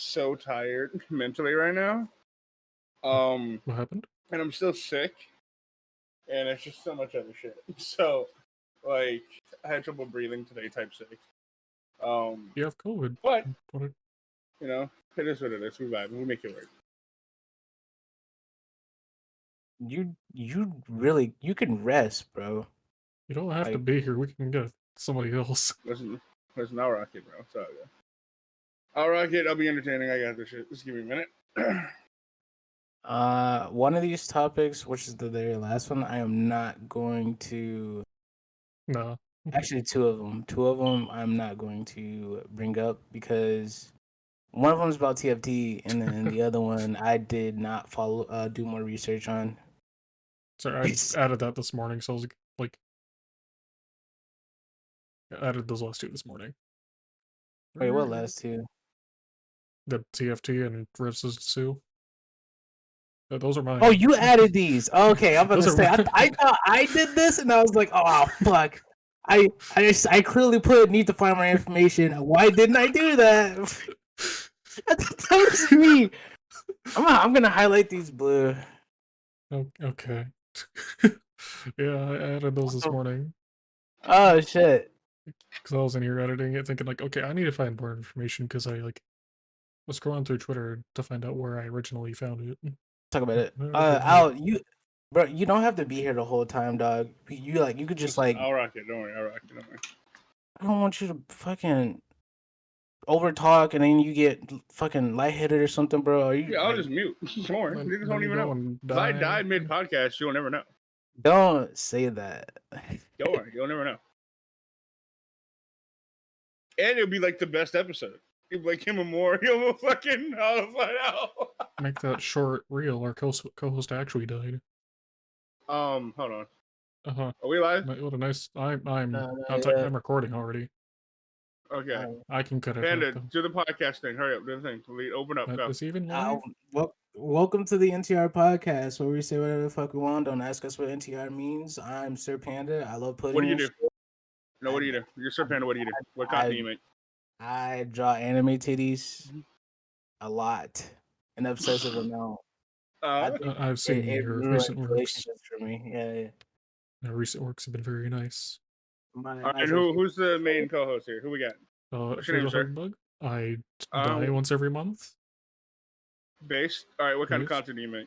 so tired mentally right now. What happened? And I'm still sick, and it's just so much other shit. So, like, I had trouble breathing today, type sick. You have COVID. But you know, it is what it is. We vibe. We make it work. You really can rest, bro. You don't have to be here. We can get somebody else. Listen, I'll rock it, bro. It's all good. I'll rock it. I'll be entertaining. I got this shit. Just give me a minute. One of these topics, which is the very last one, I am not going to. No. Actually, two of them I'm not going to bring up because one of them is about TFT, and then the other one I did not do more research on. Sorry, I added that this morning, so I was like, I added those last two this morning. Wait, what last two? The TFT and Rivs' Sue. Those are mine. Oh, you added these. Okay, I'm about to say. I thought I did this, and I was like, oh fuck. I clearly need to find my information. Why didn't I do that? That was me. I'm gonna highlight these blue. Oh, okay. Yeah, I added those this morning. Oh shit. Because I was in here editing it, thinking like, okay, I need to find more information because I was scrolling through Twitter to find out where I originally found it. Talk about it. Al, bro, you don't have to be here the whole time, dog. You could just like. I'll rock it. Don't worry. I'll rock it. Don't worry. I don't want you to fucking over talk and then you get fucking lightheaded or something, bro. I'll just mute. Come on, niggas don't even know. If I died mid podcast, you'll never know. Don't say that. Don't worry, you'll never know. And it'll be like the best episode. It'll be like him and more. You'll fucking find out. Make that short real. Our co-host actually died. Hold on. Are we live? What a nice. I'm recording already. Okay. I can cut it. Panda, do the podcast thing. Hurry up. Do the thing. Open up. Go. Is even live? Welcome to the NTR Podcast, where we say whatever the fuck we want. Don't ask us what NTR means. I'm Sir Panda. I love pudding. What do you do? No, what do you do? You're Sir Panda. What do you do? What content do you make? I draw anime titties a lot, an obsessive amount. I've seen your recent works. For me. Yeah. Your recent works have been very nice. And who's the main co-host here? Who we got? What's your name, sir? Bug. I die once every month. Based? All right, what kind of content do you make?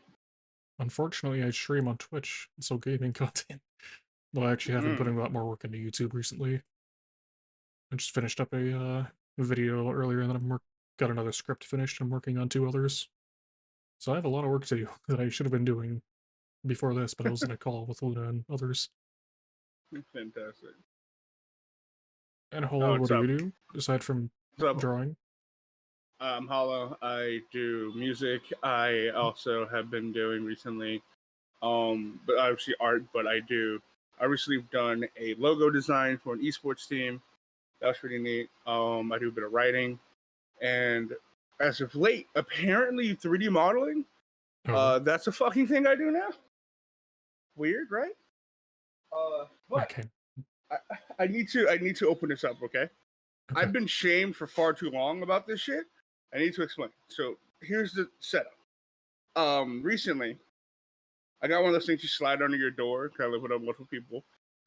Unfortunately, I stream on Twitch, so gaming content. Well, I actually have been putting a lot more work into YouTube recently. I just finished up a video earlier, and then got another script finished. I'm working on 2 others. So I have a lot of work to do that I should have been doing before this, but I was in a call with Luna and others. Fantastic. And Hollow, what do you do, aside from drawing? Hollow, I do music. I also have been doing recently, but obviously art, but I recently done a logo design for an esports team. That was pretty neat. I do a bit of writing. And as of late, apparently 3D modeling, that's a fucking thing I do now. Weird, right? But okay. I need to open this up, okay? I've been shamed for far too long about this shit. I need to explain. So here's the setup. Recently, I got one of those things you slide under your door, because I live with multiple people,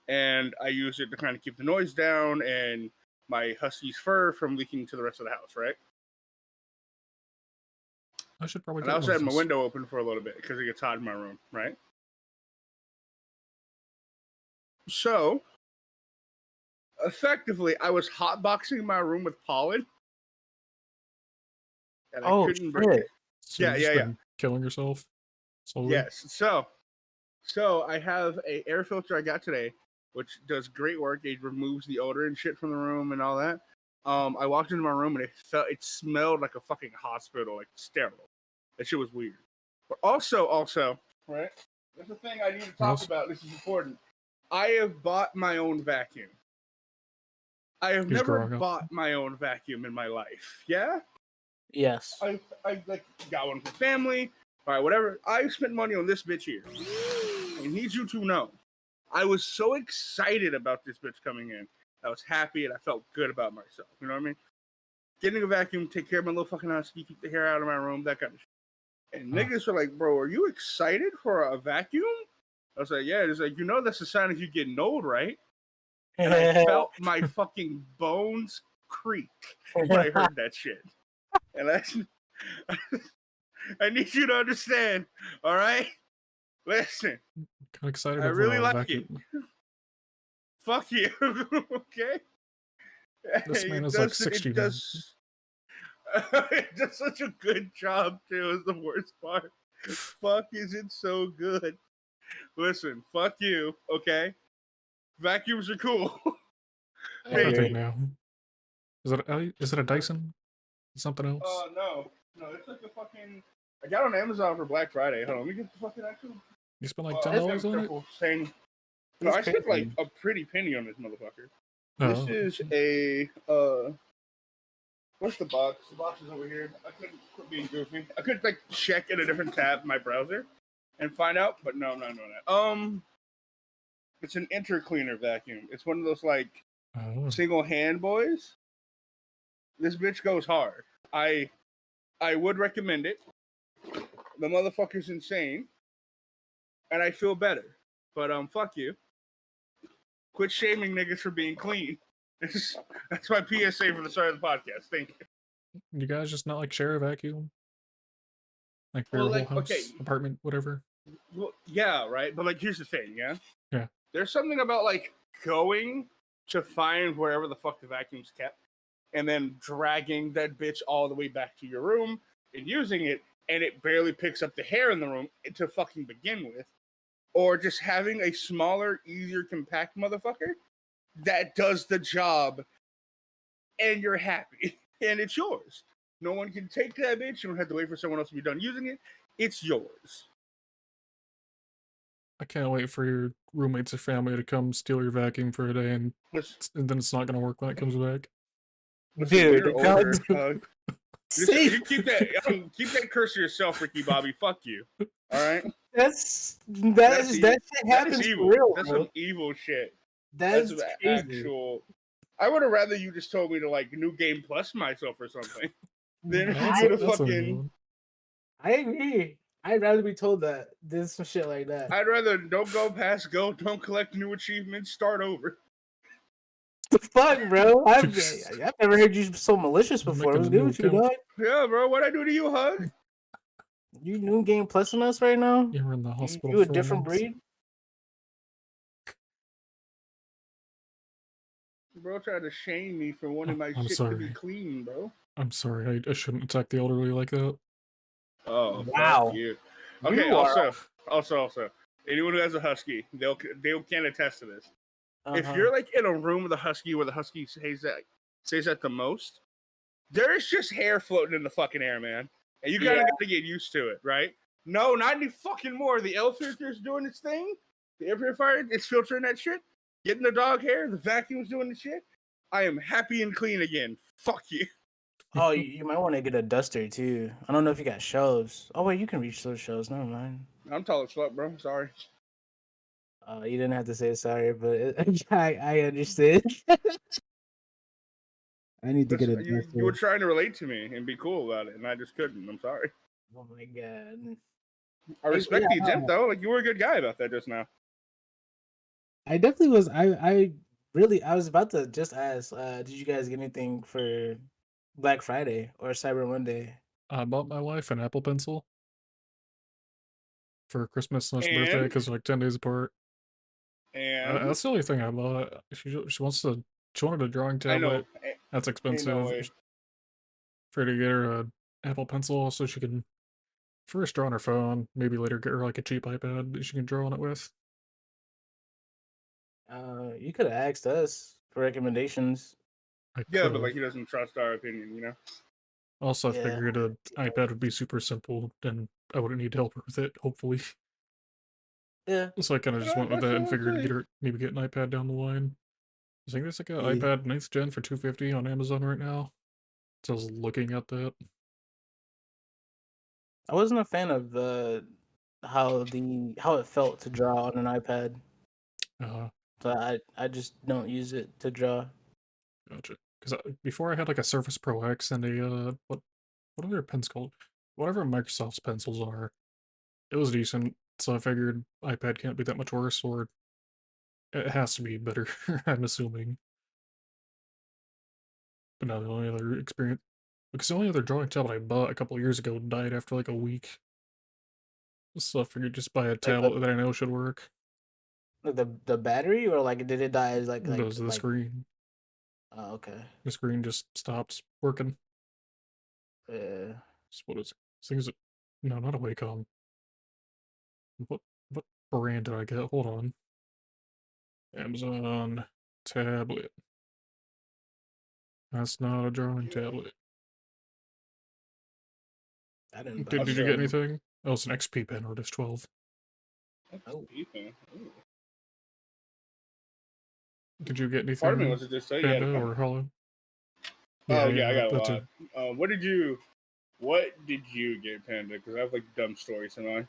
and I use it to kind of keep the noise down and my husky's fur from leaking to the rest of the house, right? I should probably. And I also had my window open for a little bit because it gets hot in my room, right? So, effectively, I was hotboxing my room with pollen. And I couldn't break it. So yeah. Killing yourself? Slowly? Yes. So I have an air filter I got today, which does great work. It removes the odor and shit from the room and all that. I walked into my room and it smelled like a fucking hospital, like sterile. That shit was weird. But also, right? There's a thing I need to talk about. This is important. I have bought my own vacuum. I have never bought my own vacuum in my life. Yeah? Yes. I like got one for family. All right, whatever. I spent money on this bitch here. I need you to know. I was so excited about this bitch coming in. I was happy and I felt good about myself. You know what I mean? getting a vacuum, take care of my little fucking husky, keep the hair out of my room, that kind of shit. And niggas were like, bro, are you excited for a vacuum? I was like, yeah. It's like, that's a sign of you getting old, right? And I felt my fucking bones creak when I heard that shit. And I need you to understand, all right? Listen. Kind of excited. I really like vacuum. it. Fuck you, okay? This man is like 60 now. It does such a good job, too, is the worst part. Fuck, is it so good? Listen, fuck you, okay? Vacuums are cool. Hey, now. Is it a Dyson? Something else? No, it's like a fucking. I got it on Amazon for Black Friday. Hold on, let me get the fucking actual. You spent like $10 on it? No, I spent like a pretty penny on this motherfucker. This is a what's the box? The box is over here. I couldn't quit being goofy. I could like check in a different tab in my browser and find out, but no, I'm not doing that. It's an intercleaner vacuum. It's one of those like single hand boys. This bitch goes hard. I would recommend it. The motherfucker's insane, and I feel better. But fuck you. Quit shaming niggas for being clean. That's my PSA for the start of the podcast. Thank you. You guys just not like share a vacuum? Like for your whole house, apartment, whatever? Well, yeah, right. But like, here's the thing, yeah? Yeah. There's something about like going to find wherever the fuck the vacuum's kept and then dragging that bitch all the way back to your room and using it, and it barely picks up the hair in the room to fucking begin with. Or just having a smaller, easier, compact motherfucker that does the job and you're happy. And it's yours. No one can take that bitch. You don't have to wait for someone else to be done using it. It's yours. I can't wait for your roommates or family to come steal your vacuum for a day, and then it's not going to work when it comes back. Dude, keep that curse to yourself, Ricky Bobby. Fuck you. All right. That shit happens for real. That's some evil shit. That's crazy. Actual. I would have rather you just told me to like New Game Plus myself or something than fucking. I agree. I'd rather be told that than some shit like that. I'd rather don't go past go, don't collect new achievements, start over. The fuck, bro? I've never heard you so malicious before. What's good with you, dog? Yeah, bro. What'd I do to you, Hug? You New Game Plusing us right now? You're in the hospital. You a different breed? Bro tried to shame me for wanting my shit to be clean, bro. I'm sorry. I shouldn't attack the elderly like that. Oh, wow. Fuck you. Okay, also, anyone who has a husky, they can attest to this. If you're like in a room with a husky where the husky stays at the most, there is just hair floating in the fucking air, man. And you gotta get used to it, right? No, not any fucking more. The air filter's doing its thing. The air purifier, it's filtering that shit. Getting the dog hair, the vacuum's doing the shit. I am happy and clean again. Fuck you. Oh, you might want to get a duster too. I don't know if you got shelves. Oh wait, you can reach those shelves. Never mind. I'm tall as fuck, bro. Sorry. You didn't have to say sorry, but I understood. I need to get a duster. You were trying to relate to me and be cool about it, and I just couldn't. I'm sorry. Oh my god. I respect the attempt, though. Like, you were a good guy about that just now. I definitely was. I was about to just ask, did you guys get anything for Black Friday or Cyber Monday? I bought my wife an Apple Pencil for Christmas and birthday because like 10 days apart. And that's the only thing I bought. She wanted a drawing tablet. That's expensive. For her to get her an Apple Pencil so she can first draw on her phone, maybe later get her like a cheap iPad that she can draw on it with. You could have asked us for recommendations. But like he doesn't trust our opinion, you know. Also, I figured an iPad would be super simple, and I wouldn't need help with it. Hopefully. Yeah. So I kind of just went with that and figured maybe get an iPad down the line. I think there's like an iPad 9th gen for $250 on Amazon right now. So I was looking at that. I wasn't a fan of how it felt to draw on an iPad. So I just don't use it to draw. Gotcha. because before I had like a Surface Pro X and a what are their pens called? Whatever Microsoft's pencils are, it was decent. So I figured iPad can't be that much worse, or it has to be better. I'm assuming. But no, the only other experience, because the only other drawing tablet I bought a couple of years ago died after like a week. So I figured just buy a tablet that I know should work. The battery, or like did it die? Those are the screen. Oh, okay. The screen just stopped working. Yeah. What is it? This thing is no, not a Wacom. What brand did I get? Hold on. Amazon tablet. That's not a drawing tablet. I didn't buy Did you get anything? Oh, it's an XP pen, Artist 12. XP pen. Ooh. Did you get anything? Part of me wants to just say Panda or Hollow? Oh yeah, I got a lot. What did you get, Panda? Because I have like dumb stories in mind.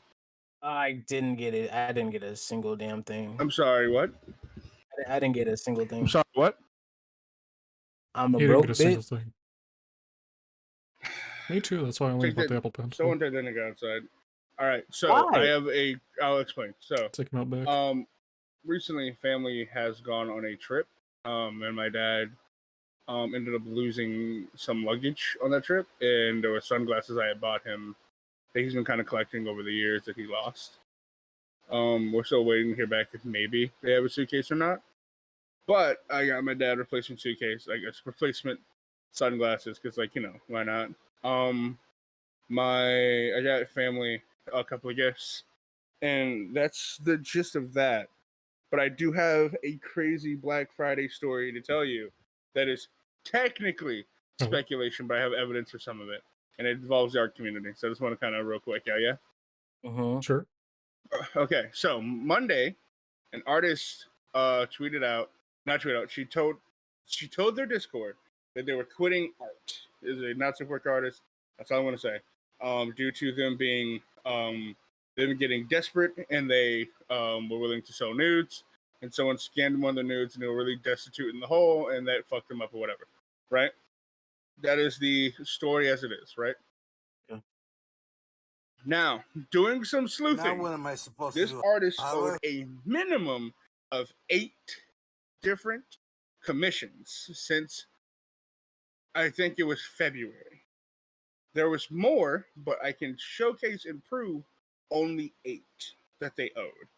I didn't get it. I didn't get a single damn thing. I'm sorry, what? I didn't get a single thing. I'm sorry, what? I'm a broke bitch. Thing. Me too. That's why I only bought the Apple Pencil. Someone take that nigga outside. All right, so why? I'll explain. So take him out back. Recently, family has gone on a trip. And my dad ended up losing some luggage on that trip, and there were sunglasses I had bought him that he's been kind of collecting over the years that he lost. We're still waiting to hear back if maybe they have a suitcase or not. But I got my dad replacement suitcase, I guess replacement sunglasses, because why not? I got family a couple of gifts, and that's the gist of that. But I do have a crazy Black Friday story to tell you that is technically speculation, but I have evidence for some of it, and it involves the art community. So I just want to kind of real quick, yeah? Sure. Okay, so Monday, an artist she told their Discord that they were quitting art. Is a not safe work artist. That's all I want to say. Due to them being them getting desperate, and they were willing to sell nudes, and someone scanned one of the nudes, and they were really destitute in the hole, and that fucked them up or whatever, right? That is the story as it is, right? Yeah. Now, doing some sleuthing, now what am I supposed this to do? artist owed a minimum of 8 different commissions since I think it was February. There was more, but I can showcase and prove only 8 that they owed.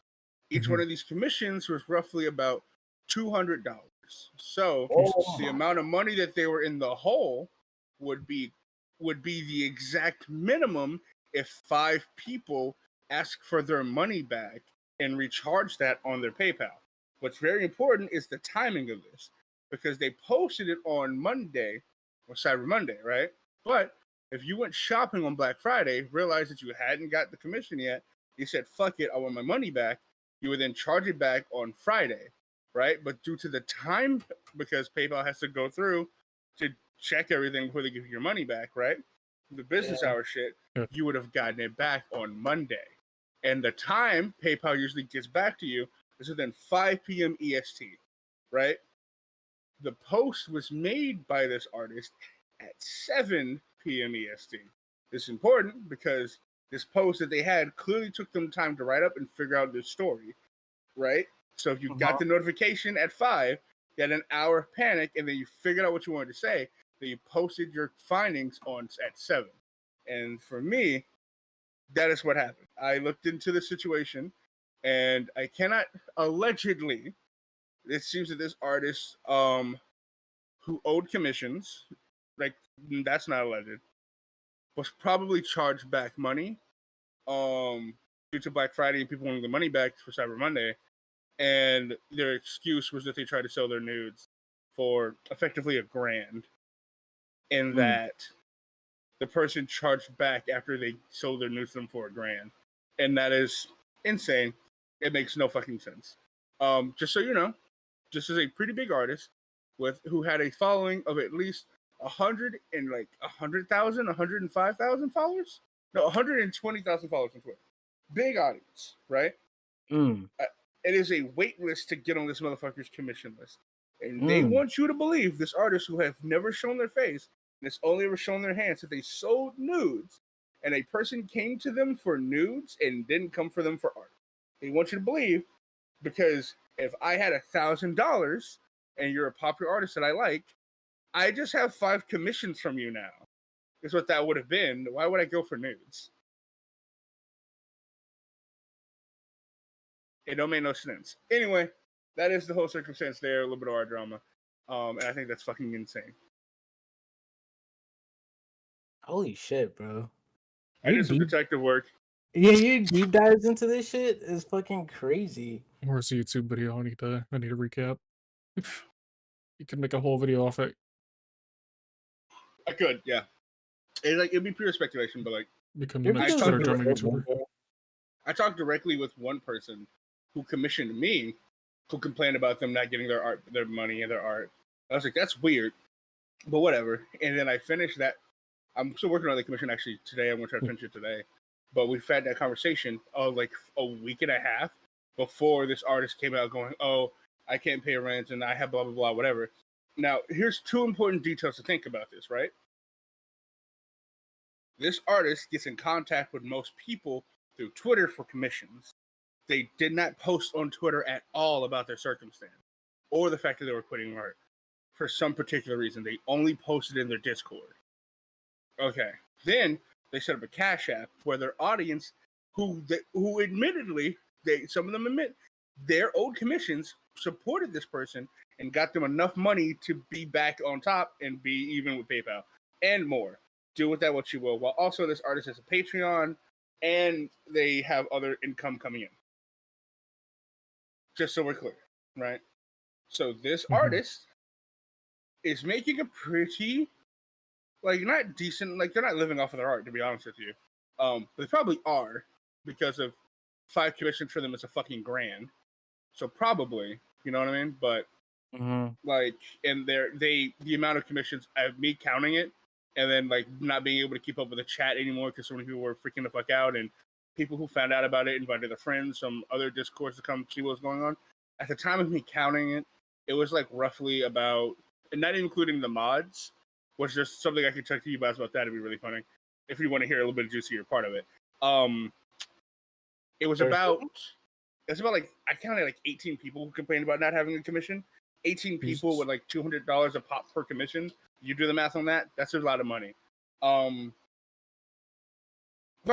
Each one of these commissions was roughly about $200. So the amount of money that they were in the hole would be the exact minimum if 5 people ask for their money back and recharge that on their PayPal. What's very important is the timing of this, because they posted it on Monday or Cyber Monday, right? But if you went shopping on Black Friday, realized that you hadn't got the commission yet, you said, fuck it, I want my money back, you would then charge it back on Friday, right? But due to the time, because PayPal has to go through to check everything before they give you your money back, right? The business hour shit, you would have gotten it back on Monday. And the time PayPal usually gets back to you is within 5 p.m. EST, right? The post was made by this artist at 7 p.m. EST. This is important because this post that they had clearly took them time to write up and figure out this story, right? So if you got the notification at 5, you had an hour of panic, and then you figured out what you wanted to say, then you posted your findings at 7. And for me, that is what happened. I looked into the situation, and I cannot allegedly. It seems that this artist, who owed commissions, like that's not alleged, was probably charged back money, due to Black Friday and people wanting the money back for Cyber Monday, and their excuse was that they tried to sell their nudes for effectively $1,000, and that the person charged back after they sold their nudes to them for $1,000, and that is insane. It makes no fucking sense. Just so you know, this is a pretty big artist who had a following of at least 100,000, 105,000 followers. No, 120,000 followers on Twitter. Big audience, right? It is a wait list to get on this motherfucker's commission list. And they want you to believe this artist who have never shown their face and has only ever shown their hands that they sold nudes, and a person came to them for nudes and didn't come for them for art. They want you to believe because if I had $1,000 and you're a popular artist that I like, I just have 5 commissions from you now. Is what that would have been. Why would I go for nudes? It don't make no sense. Anyway, that is the whole circumstance there. A little bit of art drama. And I think that's fucking insane. Holy shit, bro. I did some detective work. Yeah, you deep dives into this shit is fucking crazy. Where's the YouTube video? I need to recap. You can make a whole video off it. I could, yeah. It'd be pure speculation, but like become the next Twitter drama YouTuber. I talked directly with one person who commissioned me, who complained about them not getting their art, their money, and their art. I was like, that's weird, but whatever. And then I finished that. I'm still working on the commission actually today. I'm gonna try to finish it today. But we've had that conversation like a week and a half before this artist came out going, "Oh, I can't pay rent and I have blah blah blah whatever." Now, here's 2 important details to think about this, right? This artist gets in contact with most people through Twitter for commissions. They did not post on Twitter at all about their circumstance or the fact that they were quitting art for some particular reason. They only posted in their Discord. Okay. Then they set up a Cash App where their audience, who admittedly, some of them admit their old commissions supported this person and got them enough money to be back on top and be even with PayPal and more. Do with that what you will. While also this artist has a Patreon and they have other income coming in. Just so we're clear, right? So this artist is making a pretty, like, not decent, like, they're not living off of their art, to be honest with you. They probably are, because of 5 commissions for them is a fucking grand. So probably, you know what I mean? But, like, and the amount of commissions, me counting it, and then, like, not being able to keep up with the chat anymore because so many people were freaking the fuck out, and people who found out about it invited their friends, some other Discords to come see what was going on. At the time of me counting it, it was, like, roughly about, and not including the mods, which is something I could talk to you guys about that. It'd be really funny if you want to hear a little bit of juicier part of it. It was about, like, I counted like 18 people who complained about not having a commission. 18 people with like $200 a pop per commission. You do the math on that. That's a lot of money. Like,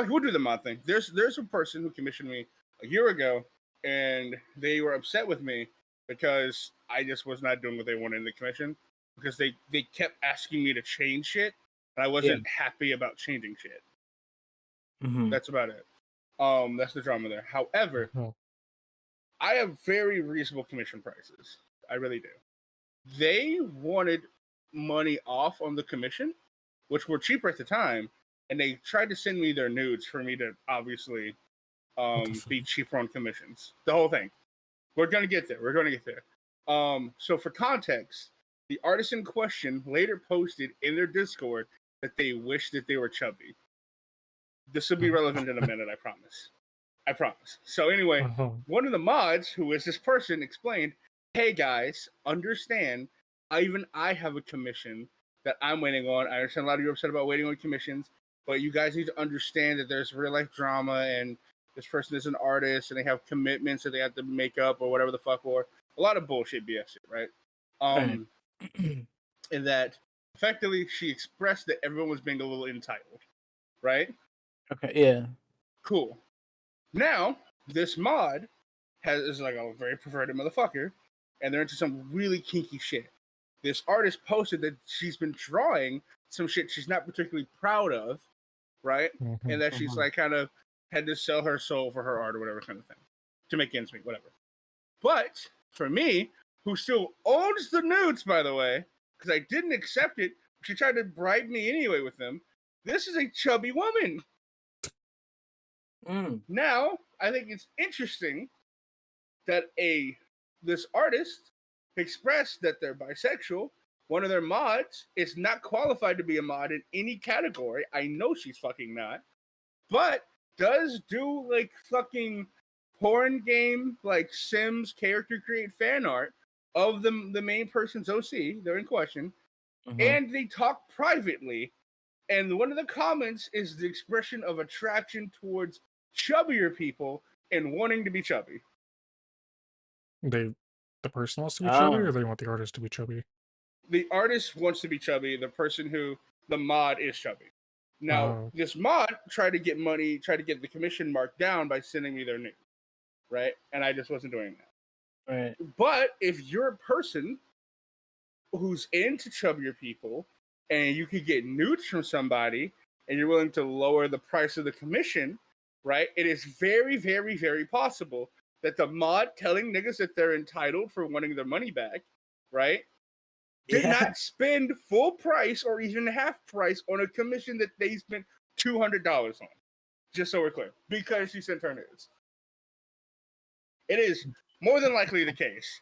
we'll do the math thing. There's a person who commissioned me a year ago, and they were upset with me because I just was not doing what they wanted in the commission, because they kept asking me to change shit, and I wasn't happy about changing shit. That's about it. That's the drama there. However, I have very reasonable commission prices. I really do. They wanted money off on the commission, which were cheaper at the time, and they tried to send me their nudes for me to obviously be cheaper on commissions. The whole thing. We're gonna get there. So for context, the artist in question later posted in their Discord that they wish that they were chubby. This will be relevant in a minute, I promise. So anyway, one of the mods, who is this person, explained, "Hey guys, understand, I have a commission that I'm waiting on. I understand a lot of you are upset about waiting on commissions, but you guys need to understand that there's real life drama, and this person is an artist, and they have commitments that they have to make up, or whatever the fuck, or a lot of bullshit BS shit, right?" In that, effectively, she expressed that everyone was being a little entitled, right? Okay, yeah. Cool. Now, this mod is like a very perverted motherfucker, and they're into some really kinky shit. This artist posted that she's been drawing some shit she's not particularly proud of, right? And that she's like kind of had to sell her soul for her art or whatever kind of thing to make ends meet, whatever. But for me, who still owns the nudes, by the way, because I didn't accept it, she tried to bribe me anyway with them. This is a chubby woman. Now, I think it's interesting that this artist expressed that they're bisexual. One of their mods is not qualified to be a mod in any category. I know she's fucking not. But does do like fucking porn game, like Sims character create fan art of the main person's OC, they're in question, and they talk privately. And one of the comments is the expression of attraction towards chubbier people and wanting to be chubby. The person wants to be chubby, or they want the artist to be chubby? The artist wants to be chubby. The mod is chubby. Now, this mod tried to get the commission marked down by sending me their nude, right? And I just wasn't doing that. Right. But if you're a person who's into chubbier people and you could get nudes from somebody and you're willing to lower the price of the commission, right? It is very, very, very possible that the mod telling niggas that they're entitled for wanting their money back, right? Did not spend full price or even half price on a commission that they spent $200 on. Just so we're clear. Because she sent her nudes. It is more than likely the case.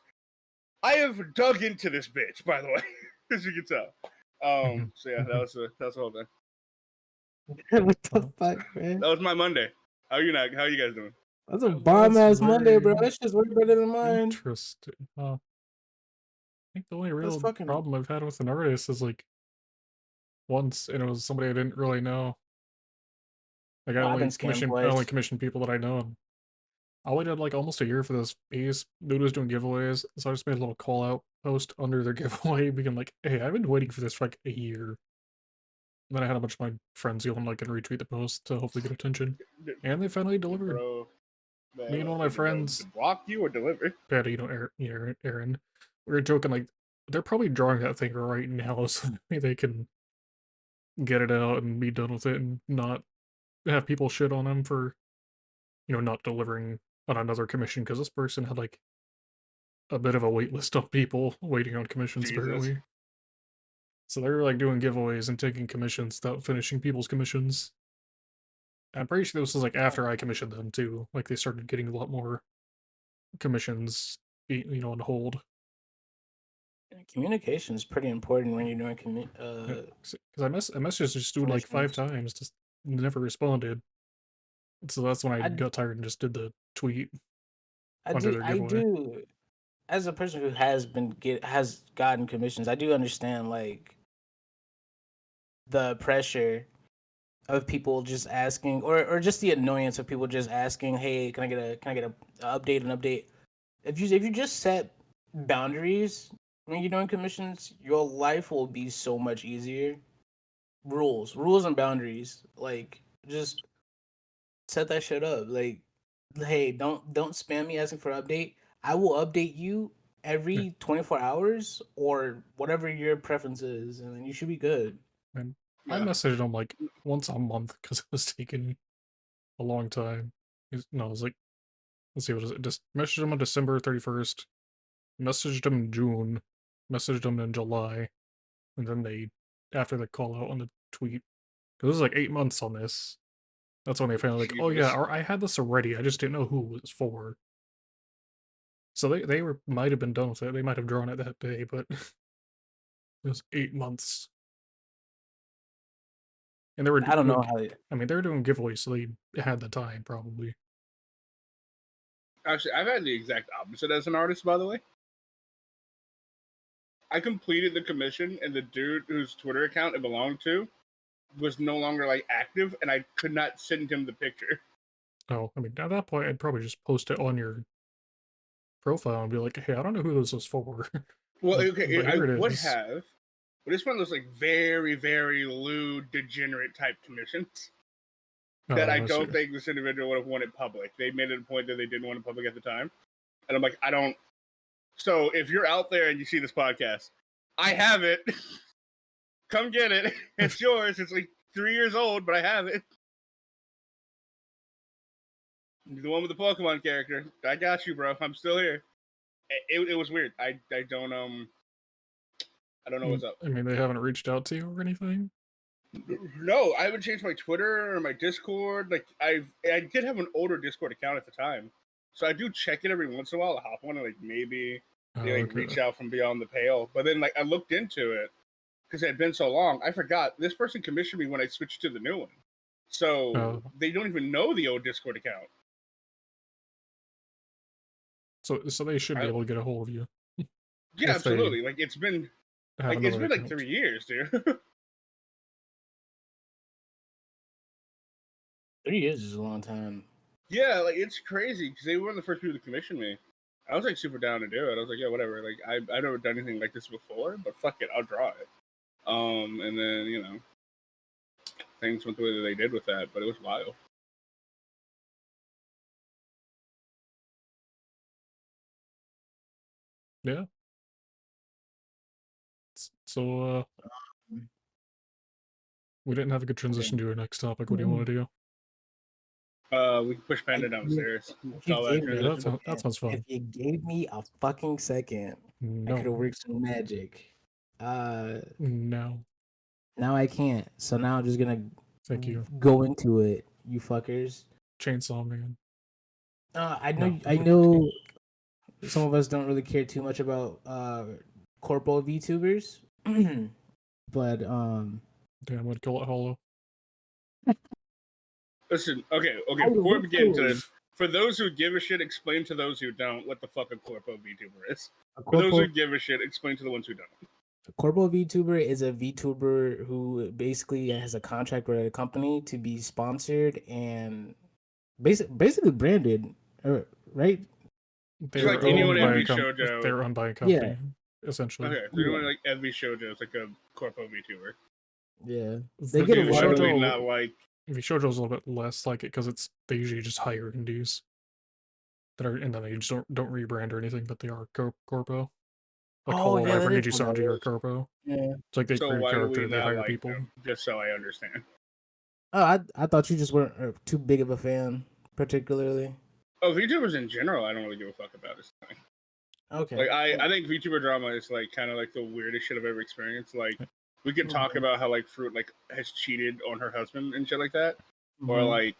I have dug into this bitch, by the way, as you can tell. So yeah, that was the whole thing. What the fuck, man? That was my Monday. How you guys doing? That's a bomb ass Monday, bro. That shit's way better than mine. Interesting. I think the only real problem I've had with an artist is like once, and it was somebody I didn't really know. Like I only commissioned people that I know. And I waited like almost a year for this piece. Dude was doing giveaways, so I just made a little call out post under their giveaway, being like, "Hey, I've been waiting for this for like a year." And then I had a bunch of my friends go and like and retweet the post to hopefully get attention, and they finally delivered. Bro, me and one of my friends block you or deliver. Patty, Aaron. We were joking like they're probably drawing that thing right now, so they can get it out and be done with it, and not have people shit on them for, not delivering on another commission, because this person had like a bit of a wait list of people waiting on commissions apparently. So they were like doing giveaways and taking commissions without finishing people's commissions. I'm pretty sure this was like after I commissioned them too. Like they started getting a lot more commissions, on hold. Communication is pretty important when you're doing because I messaged this dude like 5 times, just never responded. So that's when I got tired and just did the tweet. I do. As a person who has gotten commissions, I do understand like the pressure of people just asking, or just the annoyance of people just asking, "Hey, can I get an update?" If you just set boundaries when you're doing commissions, your life will be so much easier. Rules and boundaries, like just set that shit up. Like, hey, don't spam me asking for an update. I will update you every 24 hours or whatever your preference is, and then you should be good. And I messaged him like once a month because it was taking a long time. It was like, let's see, what is it? Just messaged him on December 31st, messaged him in June, messaged him in July, and then after the call out on the tweet, because it was like 8 months on this. That's when they found like, oh yeah, I had this already. I just didn't know who it was for. So they might have been done with it. They might have drawn it that day, but it was 8 months. And they were they were doing giveaways, so they had the time probably. Actually, I've had the exact opposite as an artist, by the way. I completed the commission, and the dude whose Twitter account it belonged to was no longer like active, and I could not send him the picture. Oh, I mean, at that point, I'd probably just post it on your profile and be like, "Hey, I don't know who this was for." Well, okay, I would have, but it's one of those like very, very lewd, degenerate type commissions that I don't think this individual would have wanted public. They made it a point that they didn't want it public at the time, and I'm like, I don't. So if you're out there and you see this podcast, I have it. Come get it. It's yours. It's like 3 years old, but I have it. The one with the Pokemon character. I got you, bro. I'm still here. It was weird. I don't know what's up. I mean, they haven't reached out to you or anything? No, I haven't changed my Twitter or my Discord. Like I did have an older Discord account at the time, so I do check it every once in a while. I hop on and like maybe they reach out from beyond the pale. But then like I looked into it because it had been so long. I forgot this person commissioned me when I switched to the new one, so they don't even know the old Discord account. So they should be able to get a hold of you. Yeah, if they absolutely. Like it's been have like another account. 3 years, dude. 3 years is a long time. Yeah, like it's crazy because they were one of the first people to commission me. I was like super down to do it. I was like, yeah, whatever. Like I've never done anything like this before, but fuck it, I'll draw it. And then things went the way that they did with that, but it was wild. Yeah. So we didn't have a good transition to our next topic. What do you want to do? We can push Panda downstairs. That sounds fun. If you gave me a fucking second, I could have worked some magic. No. Now I can't. So now I'm just gonna Thank you. Go into it, you fuckers. Chainsaw Man. I know some of us don't really care too much about corporal VTubers. But damn, I'm gonna call it Hollow. Listen, okay. Before we get into this, for those who give a shit, explain to those who don't what the fuck a corpo VTuber is. For those who give a shit, explain to the ones who don't. A corpo VTuber is a VTuber who basically has a contract with a company to be sponsored and basically branded, right? They're like anyone in Shoujo. They're owned by a company, essentially. Okay, so anyone like every Shoujo is like a corpo VTuber. Yeah, they get a lot of not like. VShojo's a little bit less like it because they usually just hire indies that are, and then they just don't rebrand or anything, but they are corpo. Like Hollow Life or Niji Sanji or corpo. Yeah, it's like they create a character, they hire people. Them, just so I understand. Oh, I thought you just weren't too big of a fan, particularly. Oh, VTubers in general, I don't really give a fuck about this thing. Okay. Like I think VTuber drama is like kind of like the weirdest shit I've ever experienced. Like we could talk about how like Fruit like has cheated on her husband and shit like that, or like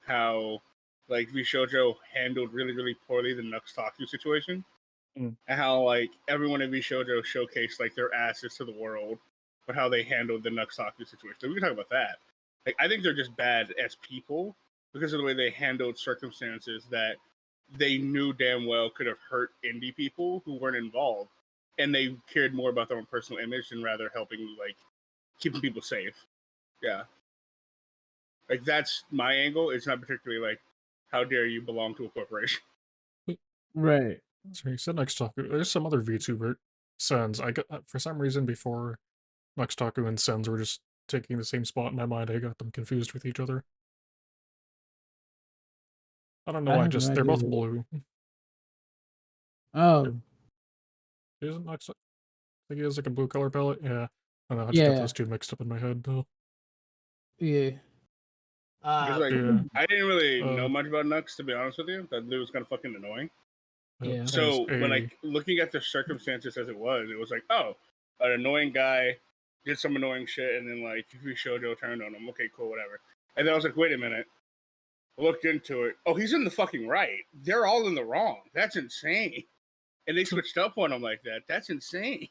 how like VShojo handled really really poorly the Nuxtaku situation, and how like everyone in VShojo showcased like their asses to the world, but how they handled the Nuxtaku situation. So we can talk about that. Like I think they're just bad as people because of the way they handled circumstances that they knew damn well could have hurt indie people who weren't involved. And they cared more about their own personal image than rather helping, like, keeping people safe. Yeah. Like, that's my angle. It's not particularly, like, how dare you belong to a corporation. Right. So you said Nuxtaku. There's some other VTuber, Sens. I got, for some reason, before Nuxtaku and Sens were just taking the same spot in my mind, I got them confused with each other. I don't know why, they're both blue. Oh. Isn't Nuxtaku? I think he has like a blue color palette. Yeah. I don't know. I just got those two mixed up in my head though. Yeah. I didn't really know much about Nux, to be honest with you. That dude was kind of fucking annoying. Yeah. So when like looking at the circumstances as it was like, oh, an annoying guy did some annoying shit, and then like VShojo turned on him. Okay, cool, whatever. And then I was like, wait a minute. I looked into it. Oh, he's in the fucking right. They're all in the wrong. That's insane. And they switched up on him like that. That's insane.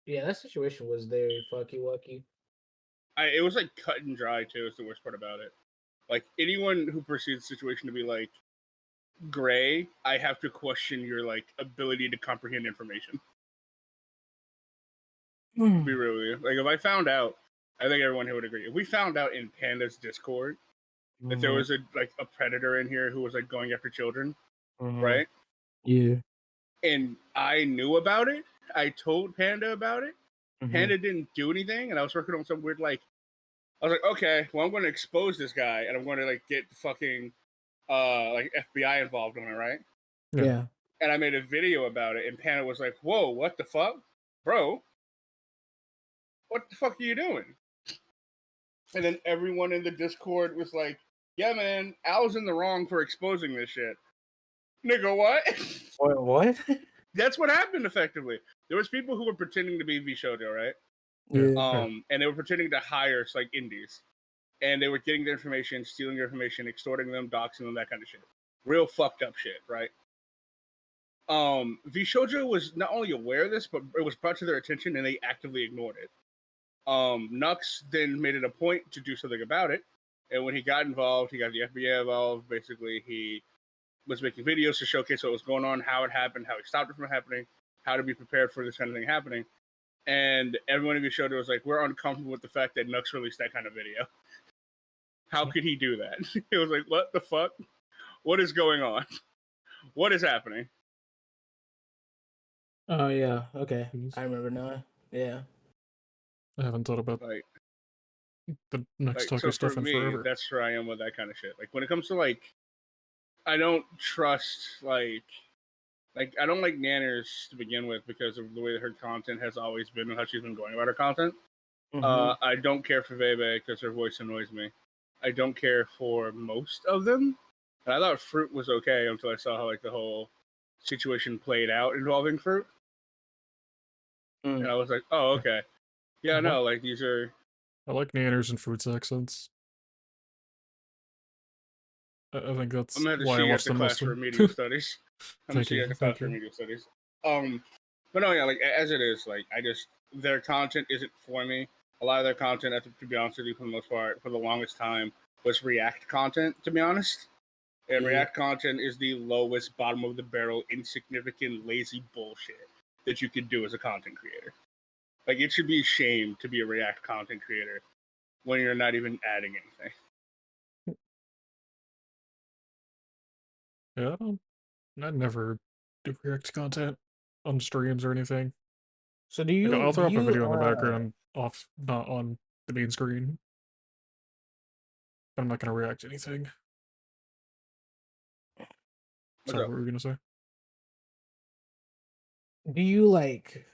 Yeah, that situation was very fucky wucky. It was like cut and dry too. Is the worst part about it. Like anyone who perceives the situation to be like gray, I have to question your like ability to comprehend information. To be real with you. Like if I found out, I think everyone here would agree. If we found out in Panda's Discord that there was a predator in here who was like going after children, right? Yeah. And I knew about it. I told Panda about it. Panda didn't do anything, and I was working on some weird like. I was like, okay, well, I'm going to expose this guy, and I'm going to like get fucking like FBI involved on it, right? Yeah. And I made a video about it, and Panda was like, "Whoa, what the fuck, bro? What the fuck are you doing?" And then everyone in the Discord was like, "Yeah, man, Al's in the wrong for exposing this shit." Nigga, what? What? That's what happened. Effectively, there was people who were pretending to be VShojo, right? Yeah. And they were pretending to hire like indies, and they were getting their information, stealing their information, extorting them, doxing them, that kind of shit. Real fucked up shit, right? VShojo was not only aware of this, but it was brought to their attention, and they actively ignored it. Nux then made it a point to do something about it, And when he got involved, he got the FBI involved. Basically, he was making videos to showcase what was going on, how it happened, how he stopped it from happening, how to be prepared for this kind of thing happening. And everyone who showed it was like, we're uncomfortable with the fact that Nux released that kind of video. How could he do that? It was like, what the fuck? What is going on? What is happening? Oh yeah, okay. Jeez. I remember now. Yeah. I haven't thought about Like, the next so Tucker for stuff in me, forever. that's where I am with that kind of shit. Like when it comes to like, I don't trust like I don't like Nanners to begin with because of the way that her content has always been and how she's been going about her content. I don't care for Bebe because her voice annoys me. I don't care for most of them. And I thought Fruit was okay until I saw how like the whole situation played out involving Fruit. And I was like, oh, okay. Yeah, no, like these are... I like Nanners and Fruits accents. I think that's I'm going to have to why see I you at watch the them class mostly. for media studies. I'm going to see you at the class for you. media studies. But no, yeah, like as it is, like I just... Their content isn't for me. A lot of their content, to be honest with you, for the most part, for the longest time, was React content, to be honest. And React content is the lowest, bottom of the barrel, insignificant, lazy bullshit that you could do as a content creator. Like, it should be a shame to be a React content creator when you're not even adding anything. Yeah, I never do React content on streams or anything. So do you? Like, I'll throw up a video in the uh, background off, not on the main screen. But I'm not gonna react to anything. Sorry, what were you gonna say? Do you like?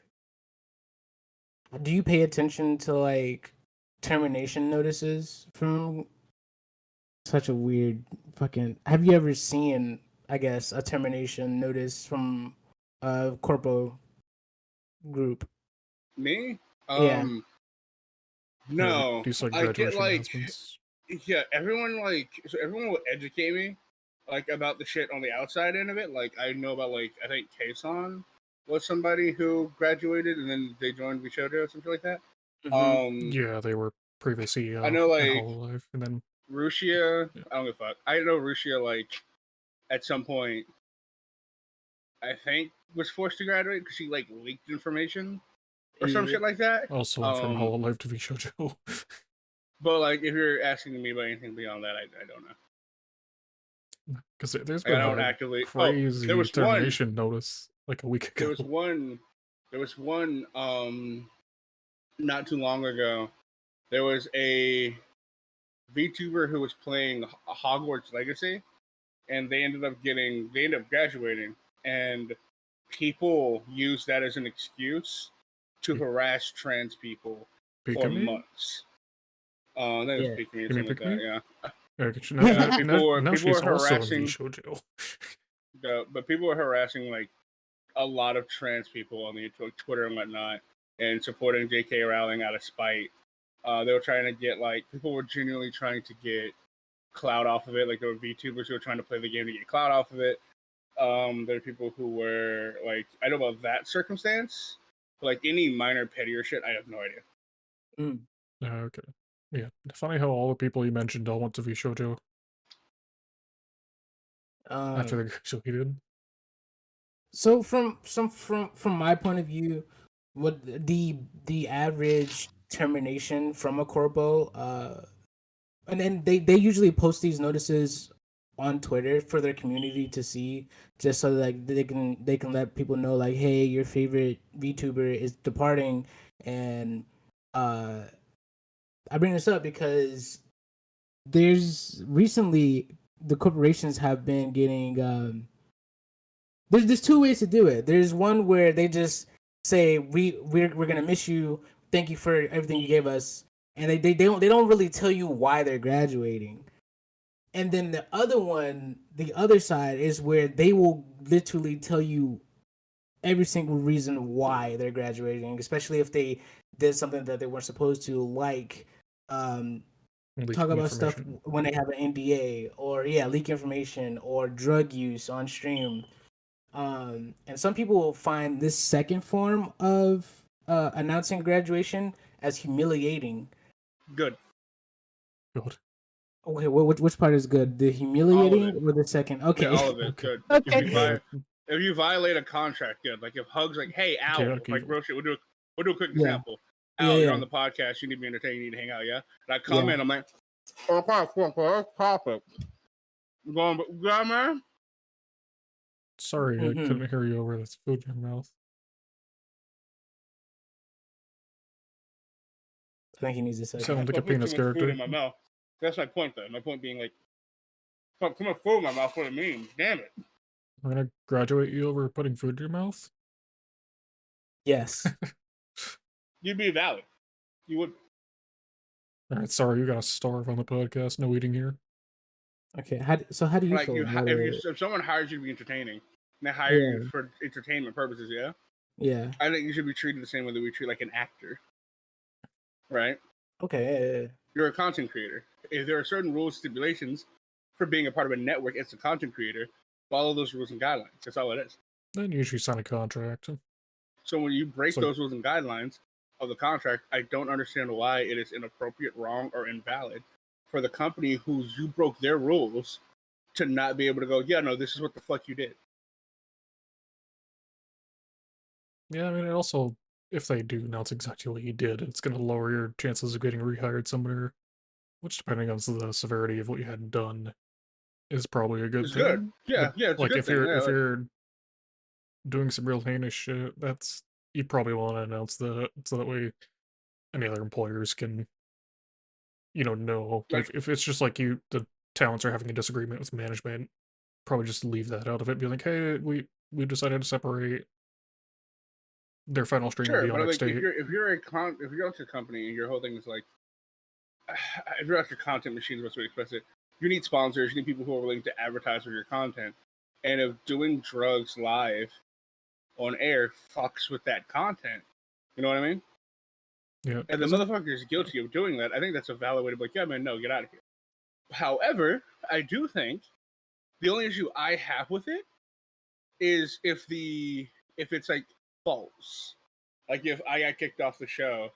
Do you pay attention to like termination notices from such a weird fucking? Have you ever seen, I guess, a termination notice from a corpo group? Me? Yeah. No. Do you like I get graduation like, announcements? yeah, everyone will educate me like about the shit on the outside end of it. Like I know about like I think Kason was somebody who graduated and then they joined Vishojo or something like that. Yeah, they were previous CEO I know like in Hololive, and then Rushia. I don't give a fuck. I know Rushia like at some point I think was forced to graduate because she like leaked information or some shit like that. also went from Hololive to Vishojo. But like if you're asking me about anything beyond that, I don't know. Because there's been actively crazy there was termination notice like a week ago. There was one not too long ago. There was a VTuber who was playing Hogwarts Legacy, and they ended up graduating, and people used that as an excuse to harass trans people for months. That was Pick Me or something like that, yeah. People were harassing but people were harassing like a lot of trans people on the Twitter and whatnot, and supporting J.K. Rowling out of spite. They were trying to get like people were genuinely trying to get clout off of it. Like there were VTubers who were trying to play the game to get clout off of it. There are people who were like, I know about that circumstance, but like any minor pettier shit, I have no idea. Okay. Yeah. Funny how all the people you mentioned all went to Vishojo after they graduated. So from my point of view, what the average termination from a corpo, and then they usually post these notices on Twitter for their community to see, just so like they can let people know like, hey, your favorite VTuber is departing, and I bring this up because there's recently the corporations have been getting there's two ways to do it. There's one where they just say we're gonna miss you, thank you for everything you gave us, and they don't really tell you why they're graduating. And then the other one, the other side is where they will literally tell you every single reason why they're graduating, especially if they did something that they weren't supposed to, like talk about stuff when they have an NDA, or leak information or drug use on stream. And some people will find this second form of announcing graduation as humiliating. Good. Okay, which part is good? The humiliating or the second? Okay. Yeah, all of it. Okay. Good. Like, Okay. if you violate a contract, good. Like if Hug's like, hey, Al, Okay. like real shit. We'll do a quick Yeah. example. Yeah, Al, you're yeah. on the podcast. You need to be entertained. You need to hang out. Yeah. And I come Yeah. in. I'm like, oh, let's pop it. We're going, yeah, man. Sorry, I Mhm. couldn't hear you over this food in your mouth. I think he needs a You second. sound like a I put penis too much food character. in my mouth. That's my point, though. My point being like, put too much food in my mouth. What it means? Damn it. I'm gonna graduate you over putting food in your mouth. Yes. You'd be valid. You would. Alright, sorry, you gotta starve on the podcast. No eating here. Okay. How do you Like feel? if someone hires you to be entertaining, and they hire you for entertainment purposes, yeah. Yeah. I think you should be treated the same way that we treat like an actor, right? Okay. You're a content creator. If there are certain rules, stipulations for being a part of a network as a content creator, follow those rules and guidelines. That's all it is. Then you usually sign a contract. So when you break So- those rules and guidelines of the contract, I don't understand why it is inappropriate, wrong, or invalid for the company whose you broke their rules to not be able to go, yeah, no, this is what the fuck you did. Yeah, I mean, it also, if they do announce exactly what you did, it's gonna lower your chances of getting rehired somewhere, which, depending on the severity of what you had done, is probably a good It's thing. good. Yeah, But, yeah, it's like a good if thing. you're Yeah, if like, you're doing some real heinous shit, that's you probably want to announce that so that way any other employers can, know. But like if it's just like the talents are having a disagreement with management, probably just leave that out of it. Be like, hey, we decided to separate. Their final stream will sure, be on but X like date. if you're like a company and your whole thing is like if you're like a content machine, is the best way to express it. You need sponsors. You need people who are willing to advertise for your content. And if doing drugs live on air fucks with that content, you know what I mean? Yeah. And the motherfucker is guilty of doing that. I think that's a valid way to be like, yeah, man, no, get out of here. However, I do think the only issue I have with it is if it's like false. Like if I got kicked off the show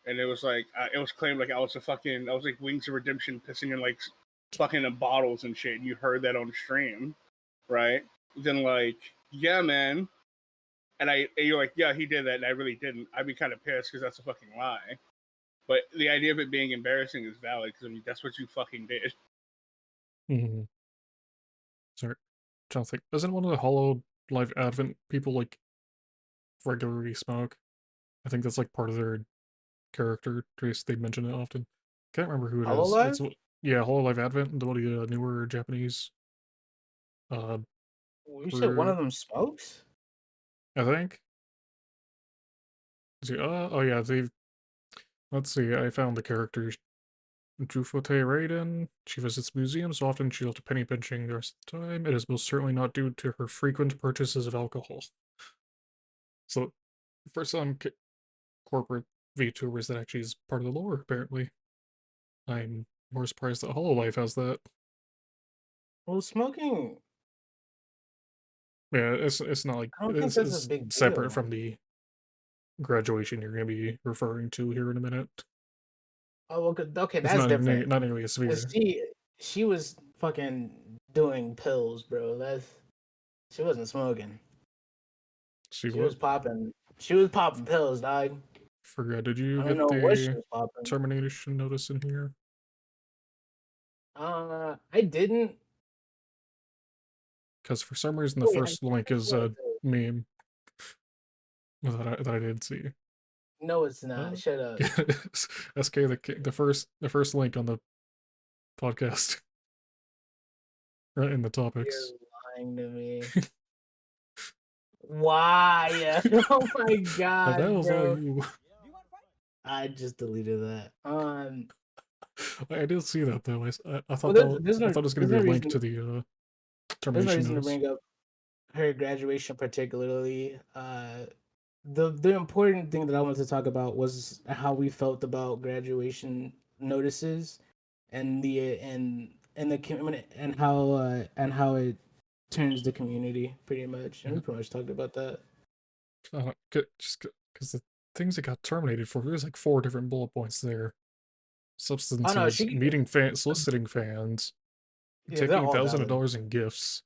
and it was like it was claimed like I was like Wings of Redemption pissing in like fucking in bottles and shit, and you heard that on stream, right? Then like, yeah, man. And you're like, yeah, he did that, and I really didn't. I'd be kind of pissed because that's a fucking lie. But the idea of it being embarrassing is valid because I mean that's what you fucking did. Mm-hmm. Sorry, trying to think. Doesn't one of the Hollow Live Advent people like regularly smoke? I think that's like part of their character trace. They mention it often. Can't remember who it is. Hololive? Yeah, Hollow Live Advent, one of the newer Japanese. You said one of them smokes? I think. See, oh yeah, they've. Let's see. I found the character Jufote Raiden. She visits museums often. She'll to penny pinching the rest of the time. It is most certainly not due to her frequent purchases of alcohol. So, for some corporate VTubers, that actually is part of the lore. Apparently, I'm more surprised that Hololive has that. Well, smoking. Yeah, it's not like I don't think that's a big separate deal. from the graduation you're going to be referring to here in a minute. Oh, okay, It's that's different. not nearly as severe. 'Cause she was fucking doing pills, bro. She wasn't smoking. See She was popping. She was popping pills, dog. Forgot. Did you I get don't know what she the was popping. termination notice in here? I didn't. Because for some reason the Wait, first link is a meme that I did see. No, it's not. Shut up. SK the first link on the podcast. Right in the topics. You're lying to me. Why? Oh my god, that was bro. all you. I just deleted that. I did see that though. I thought Well, I thought it was going to be a link to the there's termination no reason to notice. bring up her graduation particularly. The important thing that I wanted to talk about was how we felt about graduation notices and how it turns the community pretty much. And we pretty much talked about that. Just because the things that got terminated for, there's like 4 different bullet points there. Oh no, substances, she meeting fans, soliciting fans, yeah, they're taking all thousands of valid. dollars in gifts,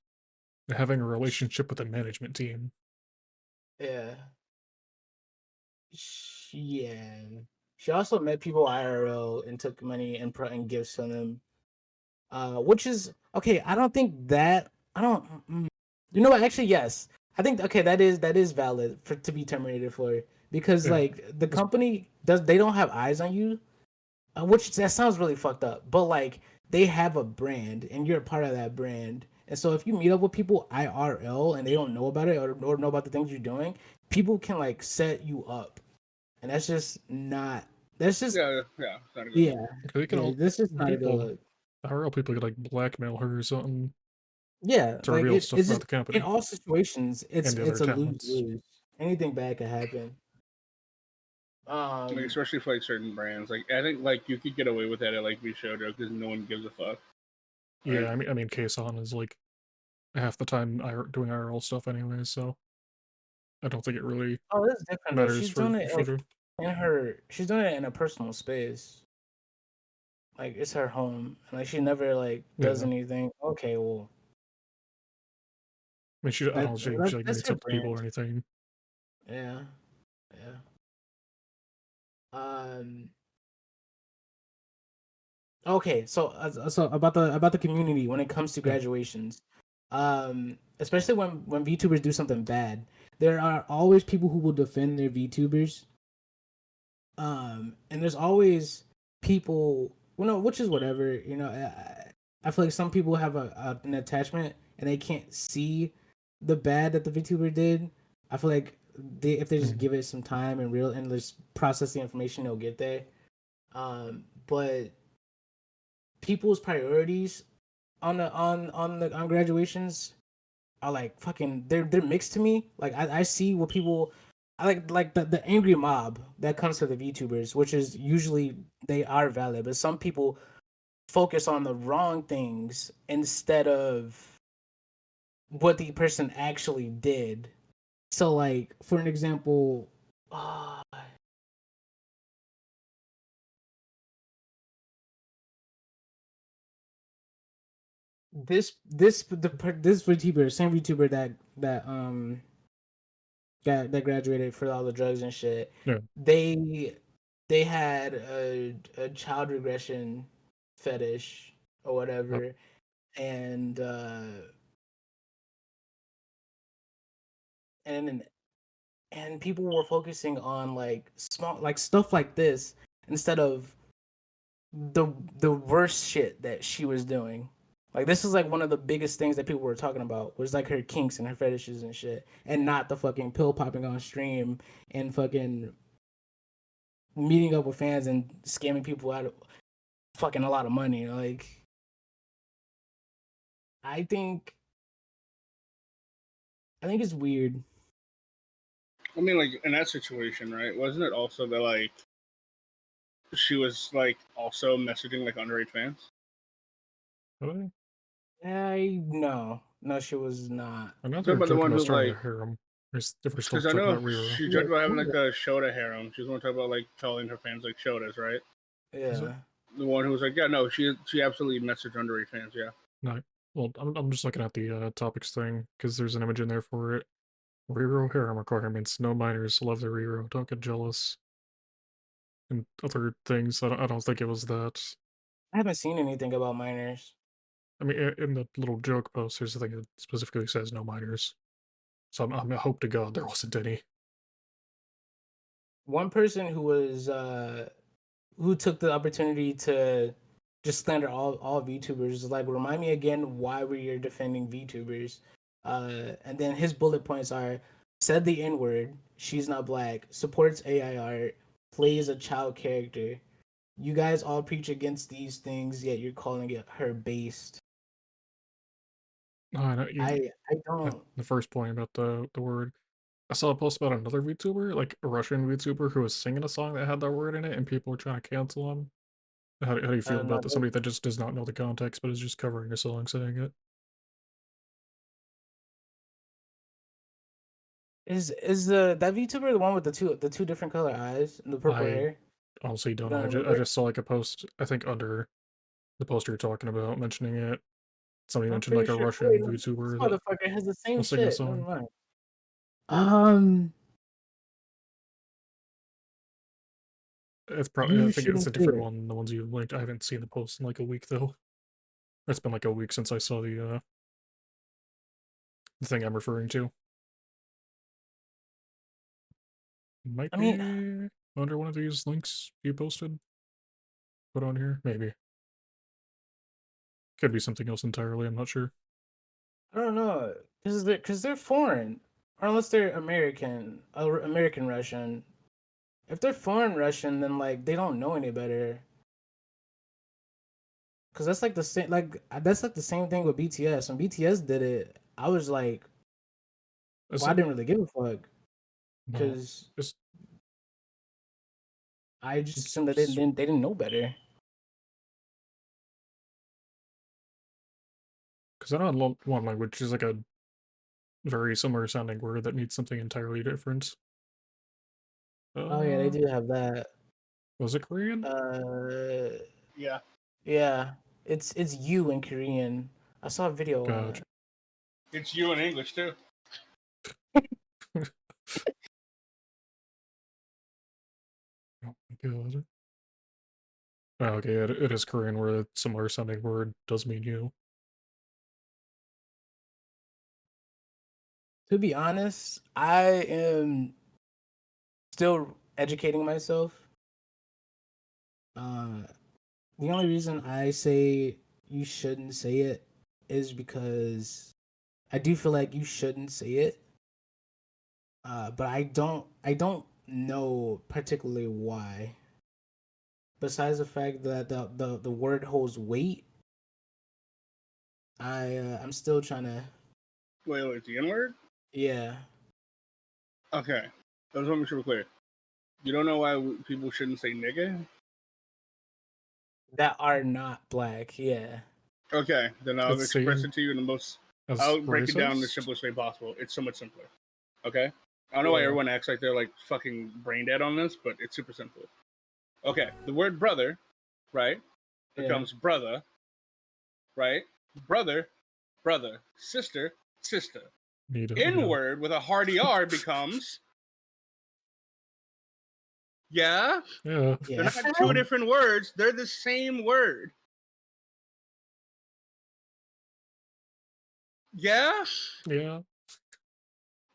and having a relationship with a management team. Yeah. Yeah. She also met people IRL and took money and gifts from them. Which is okay. I don't think that I don't. You know what? Actually, yes. I think okay. That is valid for to be terminated for because Yeah, like the company they don't have eyes on you, which that sounds really fucked up. But like they have a brand and you're a part of that brand. And so if you meet up with people IRL and they don't know about it or know about the things you're doing, people can like set you up, and that's just not. That's just yeah, it's not a good look. yeah. they can Yeah, all this is not a good people, look. IRL people could like blackmail her or something Yeah, to like reveal stuff it's about just the in company all situations, and the other it's a lose talents. lose. Anything bad could happen. Like, Um. especially for like certain brands. Like I think like you could get away with that at like Vishojo because no one gives a fuck, Yeah, right? I mean, Kson is like half the time doing IRL stuff anyway, so I don't think it really Oh, this is different though. matters She's for doing it like Shoujo. she's doing it in a personal space. Like it's her home, and like she never like does Yeah, anything. Okay, well I mean, I don't think she like that's meets her up with people brand. or anything. Yeah, yeah. Um. Okay, so about the community when it comes to Yeah, graduations, especially when VTubers do something bad, there are always people who will defend their VTubers. And there's always people, which is whatever. I feel like some people have an attachment and they can't see the bad that the VTuber did. I feel like if they just mhm. give it some time and just process the information, they'll get there. But people's priorities on graduations are like fucking they're mixed to me. Like I see what people I like the angry mob that comes to the VTubers, which is usually they are valid, but some people focus on the wrong things instead of what the person actually did. So like for an example, uh, this VTuber, same VTuber that graduated for all the drugs and shit. Yeah, They they had a child regression fetish or yep. whatever, and and and people were focusing on like small like stuff like this instead of the the worst shit that she was doing. Like this is like one of the biggest things that people were talking about was like her kinks and her fetishes and shit, and not the fucking pill popping on stream and fucking meeting up with fans and scamming people out of fucking a lot of money. Like I think I think it's weird. I mean, like in that situation, right? Wasn't it also that like she was like also messaging like underage fans? Really? No, she was not. I know So they're about the joking one about who starting a like, harem. If we're still because I talking know about Riro. she Yeah, joked about having like a Shota harem. She was going to talk about like calling her fans like Shotas, right? Is it? yeah. The one who was like, yeah, no, she absolutely messaged underage fans, yeah. No. Well, I'm just looking at the topics thing because there's an image in there for it. Riro harem requirements. No minors love the Riro. Don't get jealous. And other things. I don't think it was that. I haven't seen anything about minors. I mean, in the little joke post, there's a thing that specifically says no minors. So I hope to God there wasn't any. One person who took the opportunity to just slander all VTubers. Like, remind me again why were you defending VTubers? And then his bullet points are: said the N word, she's not black, supports AI art, plays a child character. You guys all preach against these things, yet you're calling it her based. No, I know I don't. the first point about the word. I saw a post about another VTuber, like a Russian VTuber, who was singing a song that had that word in it, and people were trying to cancel him. How do you feel about No, that? Somebody that just does not know the context, but is just covering a song saying it. is the that VTuber the one with the two different color eyes and the purple I hair? honestly don't You know. don't I remember? just saw like a post, I think under the post you're talking about, mentioning it. Somebody I'm mentioned pretty like a sure. Wait, Russian no, this VTuber that motherfucker has the same will sing a shit. Never song. mind. It's probably, I You think it's shouldn't a say different it. one than the ones you linked. I haven't seen the post in like a week though. It's been like a week since I saw the thing I'm referring to. Might I be mean, under one of these links you posted. Put on here, maybe. Could be something else entirely. I'm not sure. I don't know, because they're foreign, or unless they're American, American Russian. If they're foreign Russian, then like they don't know any better. Cause that's like the same, that's like the same thing with BTS. When BTS did it, I was like, Is well, I it? didn't really give a fuck, No. cause Just I just assumed that they didn't know better. because I don't know one language is like a very similar sounding word that means something entirely different. Oh yeah, they Uh, do have that. was it Korean? Yeah. Yeah, it's you in Korean. I saw a video on Gotcha. that. It's you in English too. Oh my god. Oh, okay, it is Korean where a similar sounding word does mean you. To be honest, I am still educating myself. Uh, the only reason I say you shouldn't say it is because I do feel like you shouldn't say it. But I don't know particularly why. Besides the fact that the word holds weight, I'm still trying to. Wait, the N word? Yeah. Okay. I just want to make sure we're clear. You don't know why people shouldn't say nigga? That are not black. Yeah. Okay, then I'll It's express seen it to you in the most. as I'll break it down in the racist? simplest way possible. It's so much simpler. Okay? I don't know why Yeah. everyone acts like they're like fucking brain dead on this, but it's super simple. Okay, the word brother, right, Yeah. becomes brother, right? Brother, brother. Sister, sister. N word with a hard ER becomes. Yeah? Yeah. They're Yeah. not two different words, they're the same word. Yeah? Yeah.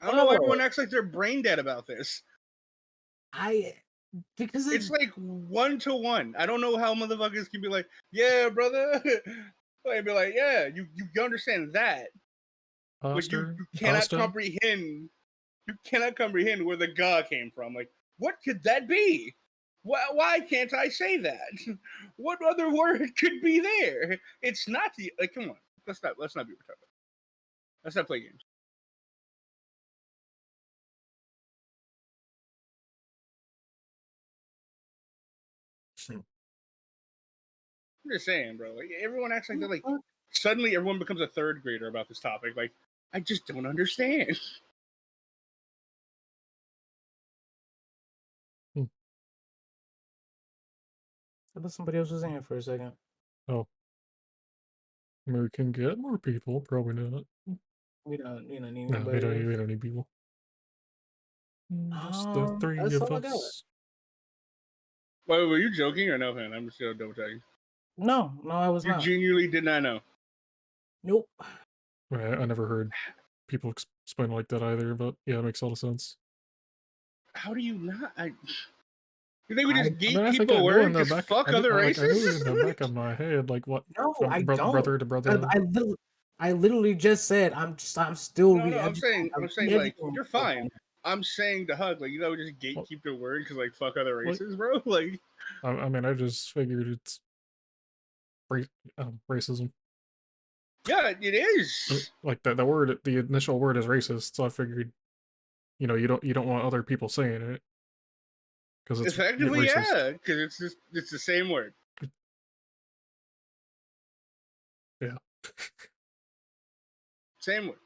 I don't know why Oh, everyone acts like they're brain dead about this. Because It's like 1-to-1. I don't know how motherfuckers can be like, yeah, brother. Like, be like, yeah, you understand that. But you cannot Pasta? comprehend. You cannot comprehend where the "ga" came from. Like, what could that be? Why can't I say that? What other word could be there? It's not the like. Come on, let's not be retarded. Let's not play games. I'm just saying, bro. Like, everyone acts like they're like. Suddenly, everyone becomes a third grader about this topic. Like, I just don't understand. I thought somebody else was in here for a second. Oh. We can get more people, probably not. We don't need No, anybody. we don't need people. Just the three That's of all I got. us. Wait, were you joking or no, man? I'm just gonna double checking. No, I was You not. genuinely did not know. Nope. I never heard people explain it like that either, but yeah, it makes a lot of sense. How do you not? You think we just I mean, I gatekeep think a I know word in the because back. fuck I knew, other I knew races? in the back of my head, like what No, from I don't. brother to brother. I literally just said I'm still No, I'm saying like re-educating you're myself fine. on I'm saying to hug, like, you know, just Well, gatekeep the word because like fuck other like, races, bro. Like, I mean, I just figured it's racism. yeah, it is. Like the word, the initial word is racist, so I figured, you don't want other people saying it because it's Effectively, racist. yeah, because it's the same word. Yeah. Same word.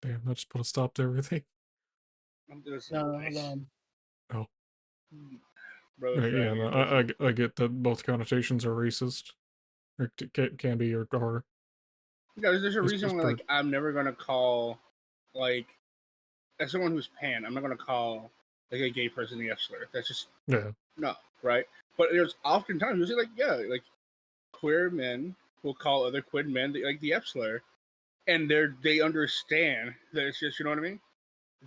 Damn, that just put a stop to everything. I'm just No, nice. hold on. Oh. Brother, Yeah, no, I get that both connotations are racist. Or can be, or are. No, there's a It's reason why, like, I'm never gonna call, like, as someone who's pan, I'm not gonna call, like, a gay person the F slur. That's just, no, right? But there's oftentimes, usually, like, yeah, like, queer men will call other queer men, the F slur, and they understand that it's just, you know what I mean?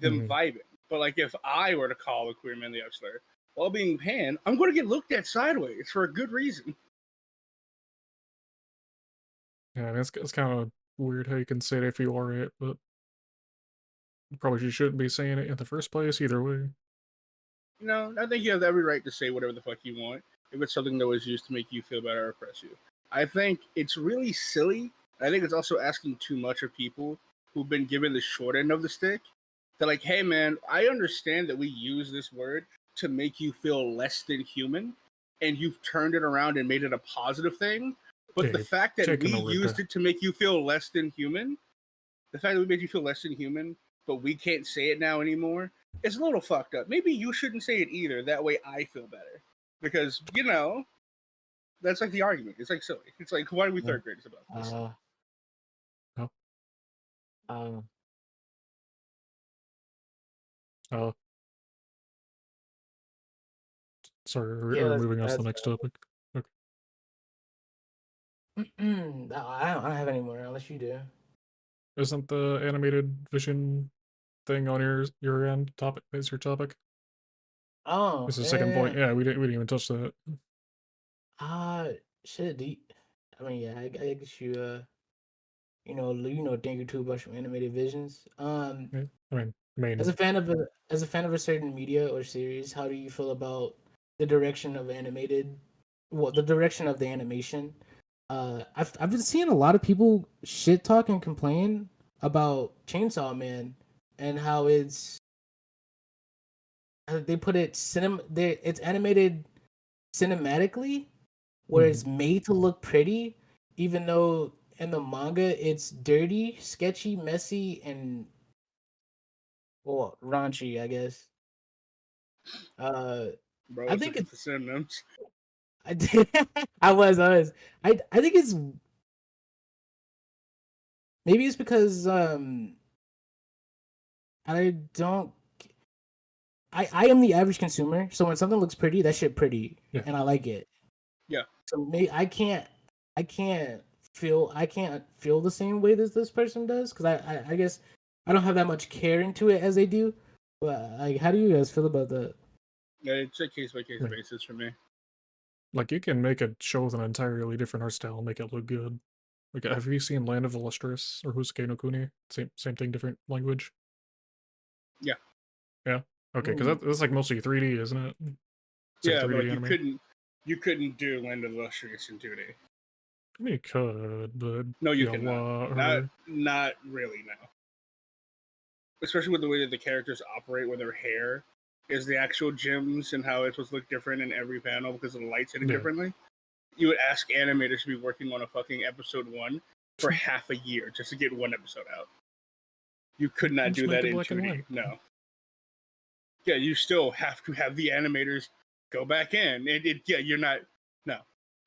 Them vibing. But, like, if I were to call a queer man the F slur, while being pan, I'm gonna get looked at sideways for a good reason. Yeah, it's kind of weird how you can say it if you are it, but probably you shouldn't be saying it in the first place either way. No, I think you have every right to say whatever the fuck you want if it's something that was used to make you feel better or oppress you. I think it's really silly. I think it's also asking too much of people who've been given the short end of the stick. They're like, hey man, I understand that we use this word to make you feel less than human, and you've turned it around and made it a positive thing. But the fact that we used it to make you feel less than human, the fact that we made you feel less than human, but we can't say it now anymore, it's a little fucked up. Maybe you shouldn't say it either. That way I feel better. Because, you know, that's like the argument. It's like silly. It's like, why are we third graders about this? Sorry, we're moving on to the next topic. Okay. No, I don't have any more unless you do. Isn't the animated vision thing on your end topic? Is your topic? Oh, this is the second point. Yeah, we didn't even touch that. Shit. I mean, yeah, I guess you you know, think or two about some animated visions. Yeah, I mean, mainly. As a fan of a certain media or series, how do you feel about the direction of animated? Well, the direction of the animation. I've been seeing a lot of people shit talk and complain about Chainsaw Man and how they put it it's animated cinematically, where it's made to look pretty, even though in the manga it's dirty, sketchy, messy, and raunchy, I guess. Bro, I think it's the synonyms. I did. I was. I think it's maybe it's because I don't. I am the average consumer, so when something looks pretty, that shit pretty, and I like it. Yeah. So maybe I can't feel the same way that this person does, because I guess I don't have that much care into it as they do. But like, how do you guys feel about that? Yeah, it's a case by case basis for me. Like, you can make a show with an entirely different art style and make it look good. Like, have you seen Land of the Lustrous or Housukei no Kuni? Same thing, different language. Yeah. Yeah. Okay, because that's like mostly 3D, isn't it? It's yeah, but like you couldn't do Land of the Lustrous in 2D. I mean, you could, but no, you cannot. Not really, no. Especially with the way that the characters operate, where their hair is the actual gems and how it's supposed to look different in every panel because of the lights hitting differently. You would ask animators to be working on a fucking episode 1 for half a year just to get one episode out. You could not do that in 2D. No. Yeah, you still have to have the animators go back in. You're not. No.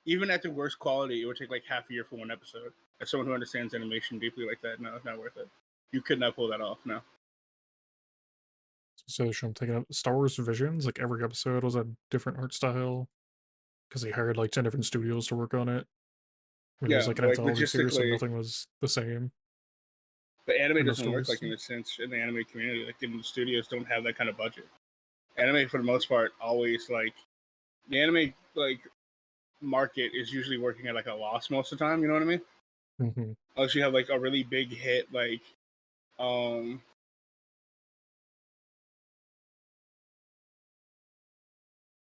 Even at the worst quality, it would take like half a year for one episode. As someone who understands animation deeply like that, no, it's not worth it. You could not pull that off, no. So I'm taking up Star Wars Visions, like every episode was a different art style because they hired like 10 different studios to work on it. I mean, it was like an anthology series, so nothing was the same. But anime doesn't work like in a sense in the anime community. Like, the studios don't have that kind of budget. Anime, for the most part, always like the anime like market is usually working at like a loss most of the time. You know what I mean? Mm-hmm. Unless you have like a really big hit, like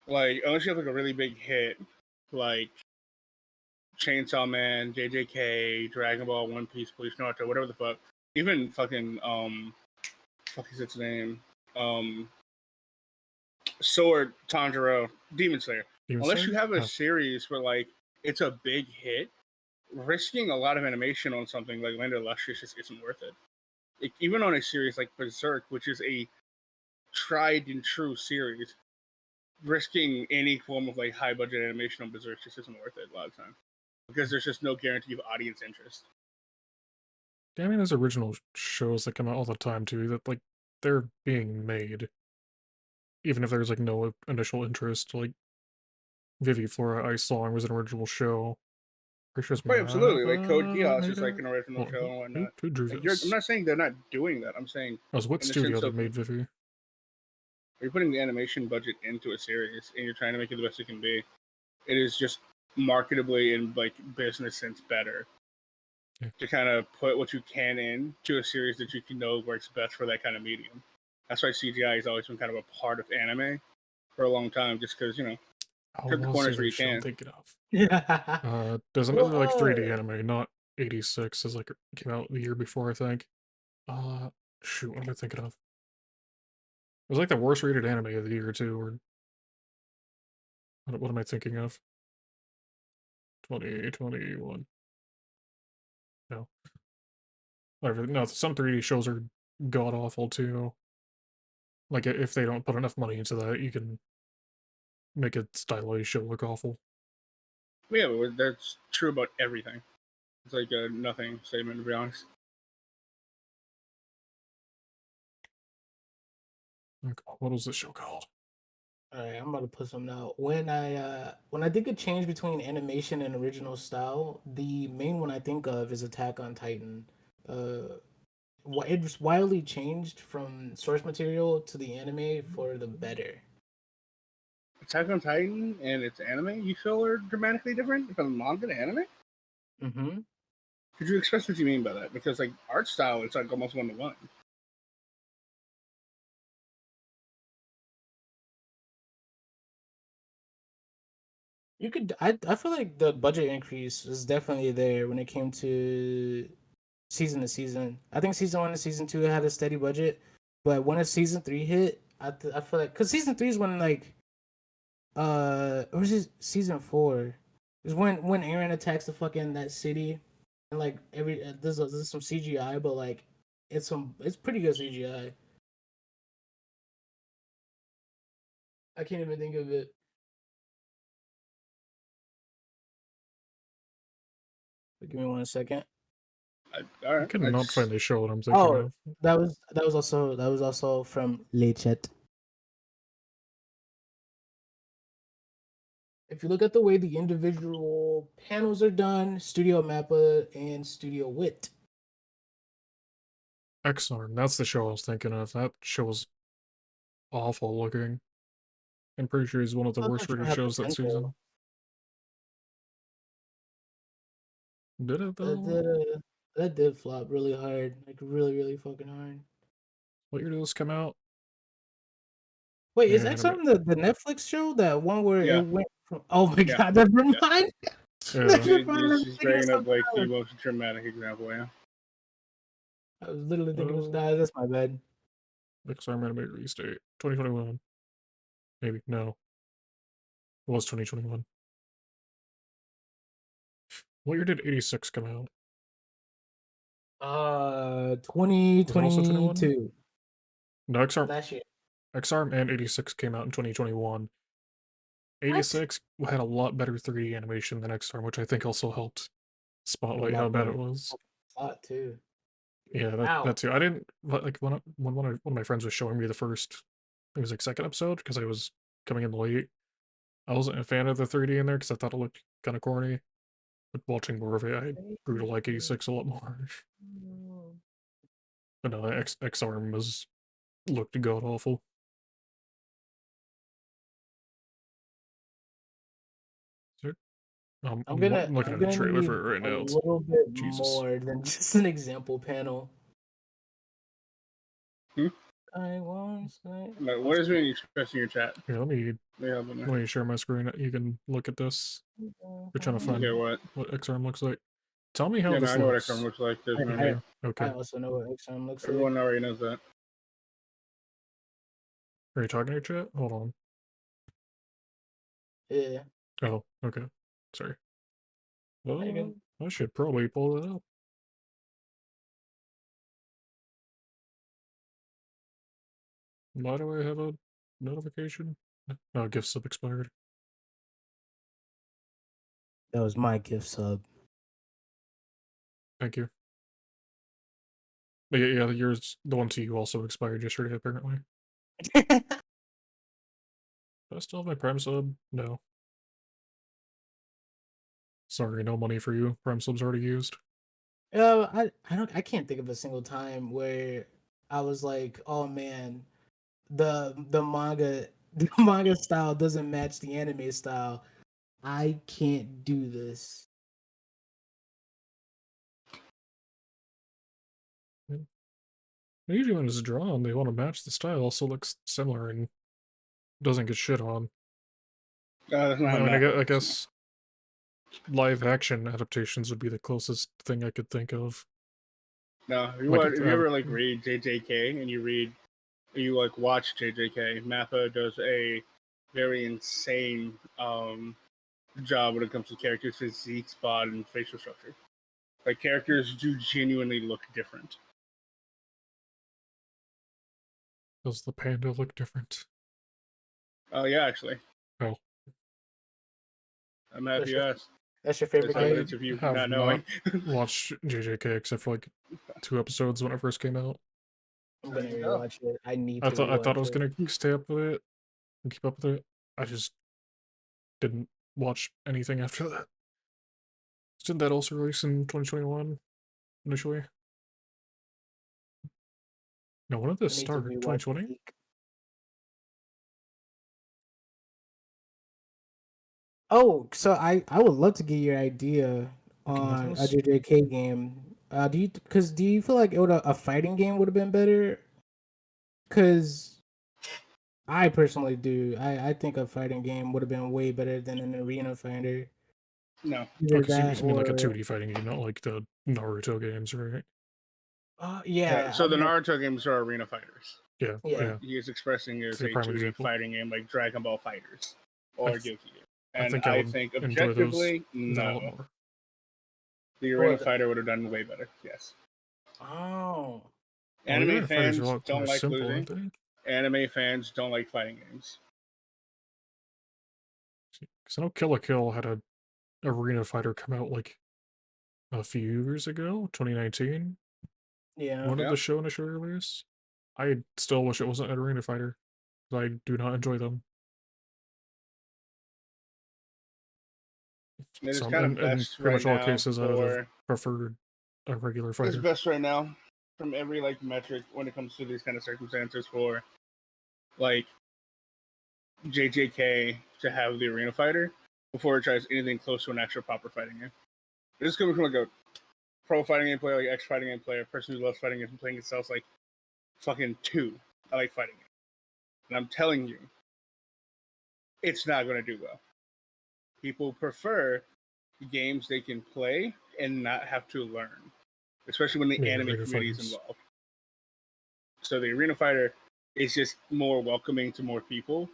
unless you have like a really big hit, like Chainsaw Man, JJK, Dragon Ball, One Piece, Police Naruto, whatever the fuck. Even fucking fuck is its name? Sword, Tanjiro, Demon Slayer. Unless you have a series where like it's a big hit, risking a lot of animation on something like Land of the Lustrous just isn't worth it. like, even on a series like Berserk, which is a tried and true series, risking any form of like high budget animation on Berserk just isn't worth it a lot of times because there's just no guarantee of audience interest. Yeah, I mean, there's original shows that come out all the time too that like they're being made, even if there's like no initial interest. Like Vivi Flora Ice Song was an original show. Pretty sure it's Right, absolutely. Like Code Mappa Geass made is like it. an original Well, show and whatnot. who drew Like, I'm this? not saying they're not doing that. I'm saying I was what in the studio sense that of made Vivi? you're putting the animation budget into a series and you're trying to make it the best it can be. It is just marketably and like business sense better to kind of put what you can into a series that you can know works best for that kind of medium. That's why CGI has always been kind of a part of anime for a long time, just because cut the corners where you I'm can. thinking of. Yeah. There's another like 3D What? anime, not 86, is like came out the year before, I think. Shoot, what am I thinking of? It was like the worst rated anime of the year too, or what am I thinking of? 2021. No. Whatever. No, some 3D shows are god awful too. Like if they don't put enough money into that, you can make a stylized show look awful. Yeah, but that's true about everything. It's like a nothing statement, to be honest. Like, what was this show called? Alright, I'm about to put something out. When I think a change between animation and original style, the main one I think of is Attack on Titan. It's wildly changed from source material to the anime for the better. Attack on Titan and its anime, you feel are dramatically different from manga to anime? Mm-hmm. Could you express what you mean by that? Because like art style, it's like almost 1-to-1. You could I feel like the budget increase was definitely there when it came to season. I think season 1 and season 2 had a steady budget, but when a season 3 hit, I feel like cuz season 3 is when like or is it season 4? Is when Aaron attacks the fucking that city and like every there's some CGI, but like it's pretty good CGI. I can't even think of it. Give me 1 second. All I right, cannot find the show that I'm thinking Oh, of. that was also from Lechet. If you look at the way the individual panels are done, Studio Mappa and Studio Wit. X-Arm, that's the show I was thinking of. That show was awful looking. I'm pretty sure he's one of the I thought worst that show rated had shows that potential. season. Did it though? That did flop really hard, like really fucking hard. What year did this come out? Wait, is Yeah, XM the Netflix show? That one where Yeah. it went from? Oh my Yeah. god, never mind. Yeah. Never mind. She's bringing up like the most dramatic example, yeah. I was literally thinking it was that's my bad. X-Arm anime release date 2021. Maybe no. It was 2021. What year did 86 come out? 2022. No, X-Arm. Last year. X-Arm and 86 came out in 2021. 86 had a lot better 3D animation than X-Arm, which I think also helped spotlight how bad it was. Plot too. Yeah, that too. I didn't like when one of my friends was showing me the first, it was like second episode because I was coming in late. I wasn't a fan of the 3D in there because I thought it looked kind of corny. But watching more of it, I grew to like 86 a lot more. But no, X-Arm looked god awful. I'm looking at the trailer for it right now. It's a little bit Jesus. more than just an example panel. I want what is being expressed in your chat? Here, let me share my screen. You can look at this. We're trying to find what X-Arm looks like. Tell me how this I know looks. what X-Arm looks like. Okay. I also know what X-Arm looks like. Everyone already knows that. Are you talking to your chat? Hold on. Yeah. Oh, okay. Sorry. Well, I should probably pull it up. Why do I have a notification? No, gift sub expired. That was my gift sub. Thank you. But yeah, yours, the one to you also expired yesterday, apparently. Do I still have my Prime sub? No. Sorry, no money for you. Prime sub's already used. I can't think of a single time where I was like, oh man, the manga the manga style doesn't match the anime style. I can't do this. Usually when it's drawn, they want to match the style, so it looks similar and doesn't get shit on. That's not I mean, enough. I guess live action adaptations would be the closest thing I could think of. No, Like, if you ever like read JJK and you like watch JJK, Mappa does a very insane job when it comes to characters' physique, spot, and facial structure. Like characters do genuinely look different. Does the panda look different? Oh yeah, actually. Oh. I'm happy you asked. That's your favorite I game? That's if you have not knowing. watched JJK except for like 2 episodes when it first came out. I'm gonna There you go. rewatch it. I need I to. thought I was rewatch gonna stay up with it and keep up with it. I just didn't watch anything after that. Didn't that also release in 2021 initially? No, when did this I need to start? rewatch 2020? Peak. Oh, so I would love to get your idea on a Mythos? JJK game. Do you feel like a fighting game would have been better? Because I personally do. I think a fighting game would have been way better than an arena fighter. No. Either Okay, so that you mean like a or 2D fighting game, not like the Naruto games, right? yeah. So the I'm like, Naruto games are arena fighters. Yeah, Yeah. yeah. He is expressing as The a prime 2D example. fighting game like Dragon Ball Fighters or th- Guilty Gear. I And think I I would think enjoy those objectively, that a lot no. more. The arena Well, fighter would have done way better. Yes. oh, Well, the Anime arena fighters are a fans lot don't more like simple, aren't losing. they? Anime fans don't like fighting games. Because I know Kill la Kill had a arena fighter come out like a few years ago, 2019. yeah. When did Yeah. the show initially release? I still wish it wasn't an arena fighter. I do not enjoy them. It is So, kind of in best pretty right much all now cases, I would have for preferred a regular it's fighter. best right now from every like metric when it comes to these kind of circumstances for like JJK to have the arena fighter before it tries anything close to an actual proper fighting game. It's coming from like a pro fighting game player, like ex fighting game player, a person who loves fighting games and playing itself like fucking 2. I like fighting games. And I'm telling you, it's not going to do well. People prefer games they can play and not have to learn, especially when the Yeah, anime arena community is fighters. involved. So the arena fighter is just more welcoming to more people.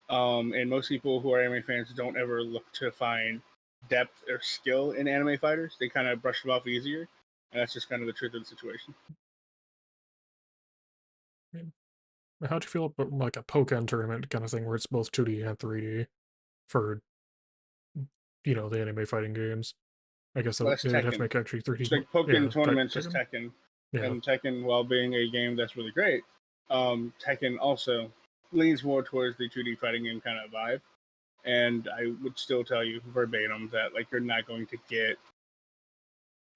And most people who are anime fans don't ever look to find depth or skill in anime fighters. They kind of brush them off easier. And that's just kind of the truth of the situation. How'd you feel about like a Pokken tournament kind of thing where it's both 2D and 3D for, the anime fighting games? I guess Well, that's they'd have to Tekken. make actually 3D. It's like Pokken Yeah, tournaments is Tekken. Tekken. Yeah, And Tekken, while being a game that's really great, Tekken also leans more towards the 2D fighting game kind of vibe. And I would still tell you verbatim that like you're not going to get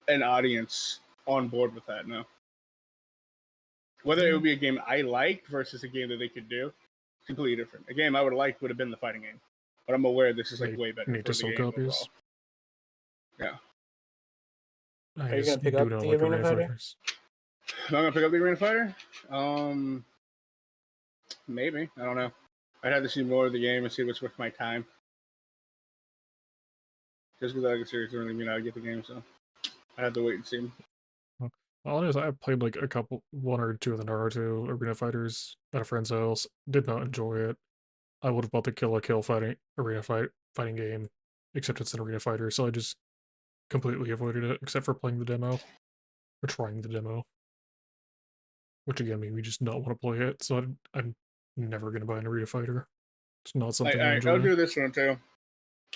an audience on board with that. No. Whether it would be a game I liked versus a game that they could do, completely different. A game I would have liked would have been the fighting game, but I'm aware this is like They way better need for to the sell game copies. overall. Yeah. I Are you just gonna pick do up not the like Arena arena Fighter? fighters. Am I gonna pick up the Arena Fighter? Maybe. I don't know. I'd have to see more of the game and see what's worth my time. Just because I like a series doesn't really mean I get the game, so I have to wait and see. Honestly, I played like one or two of the Naruto arena fighters at a friend's house. Did not enjoy it. I would have bought the Kill la Kill fighting game, except it's an arena fighter, so I just completely avoided it, except for playing the demo or trying the demo. which again made me just not want to play it. So I'm never gonna buy an arena fighter. It's not something I enjoy. I'll do this one too.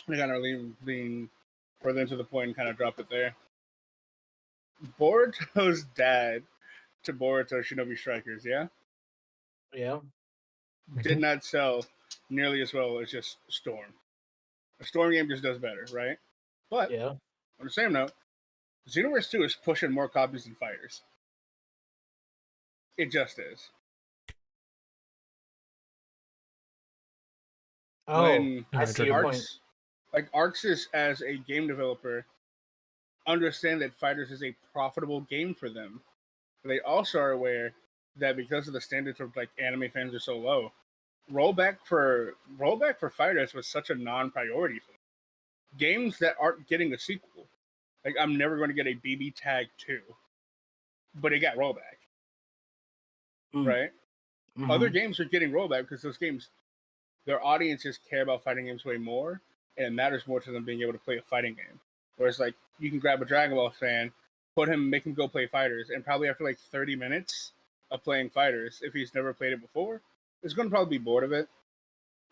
I kind of lean further into the point and kind of drop it there. Boruto's dad to Boruto Shinobi Strikers, yeah? Yeah. Did not sell nearly as well as just Storm. A Storm game just does better, right? But Yeah. on the same note, Xenoverse 2 is pushing more copies than Fighters. It just is. Oh, When I see your point. like Arxis as a game developer understand that Fighters is a profitable game for them. They also are aware that because of the standards of like anime fans are so low, rollback for Fighters was such a non-priority for them. Games that aren't getting a sequel. Like I'm never going to get a BB Tag 2, but it got rollback. Right? Mm-hmm. Other games are getting rollback because those games, their audiences care about fighting games way more, and it matters more to them being able to play a fighting game. Whereas, like, you can grab a Dragon Ball fan, make him go play Fighters, and probably after like 30 minutes of playing Fighters, if he's never played it before, he's going to probably be bored of it,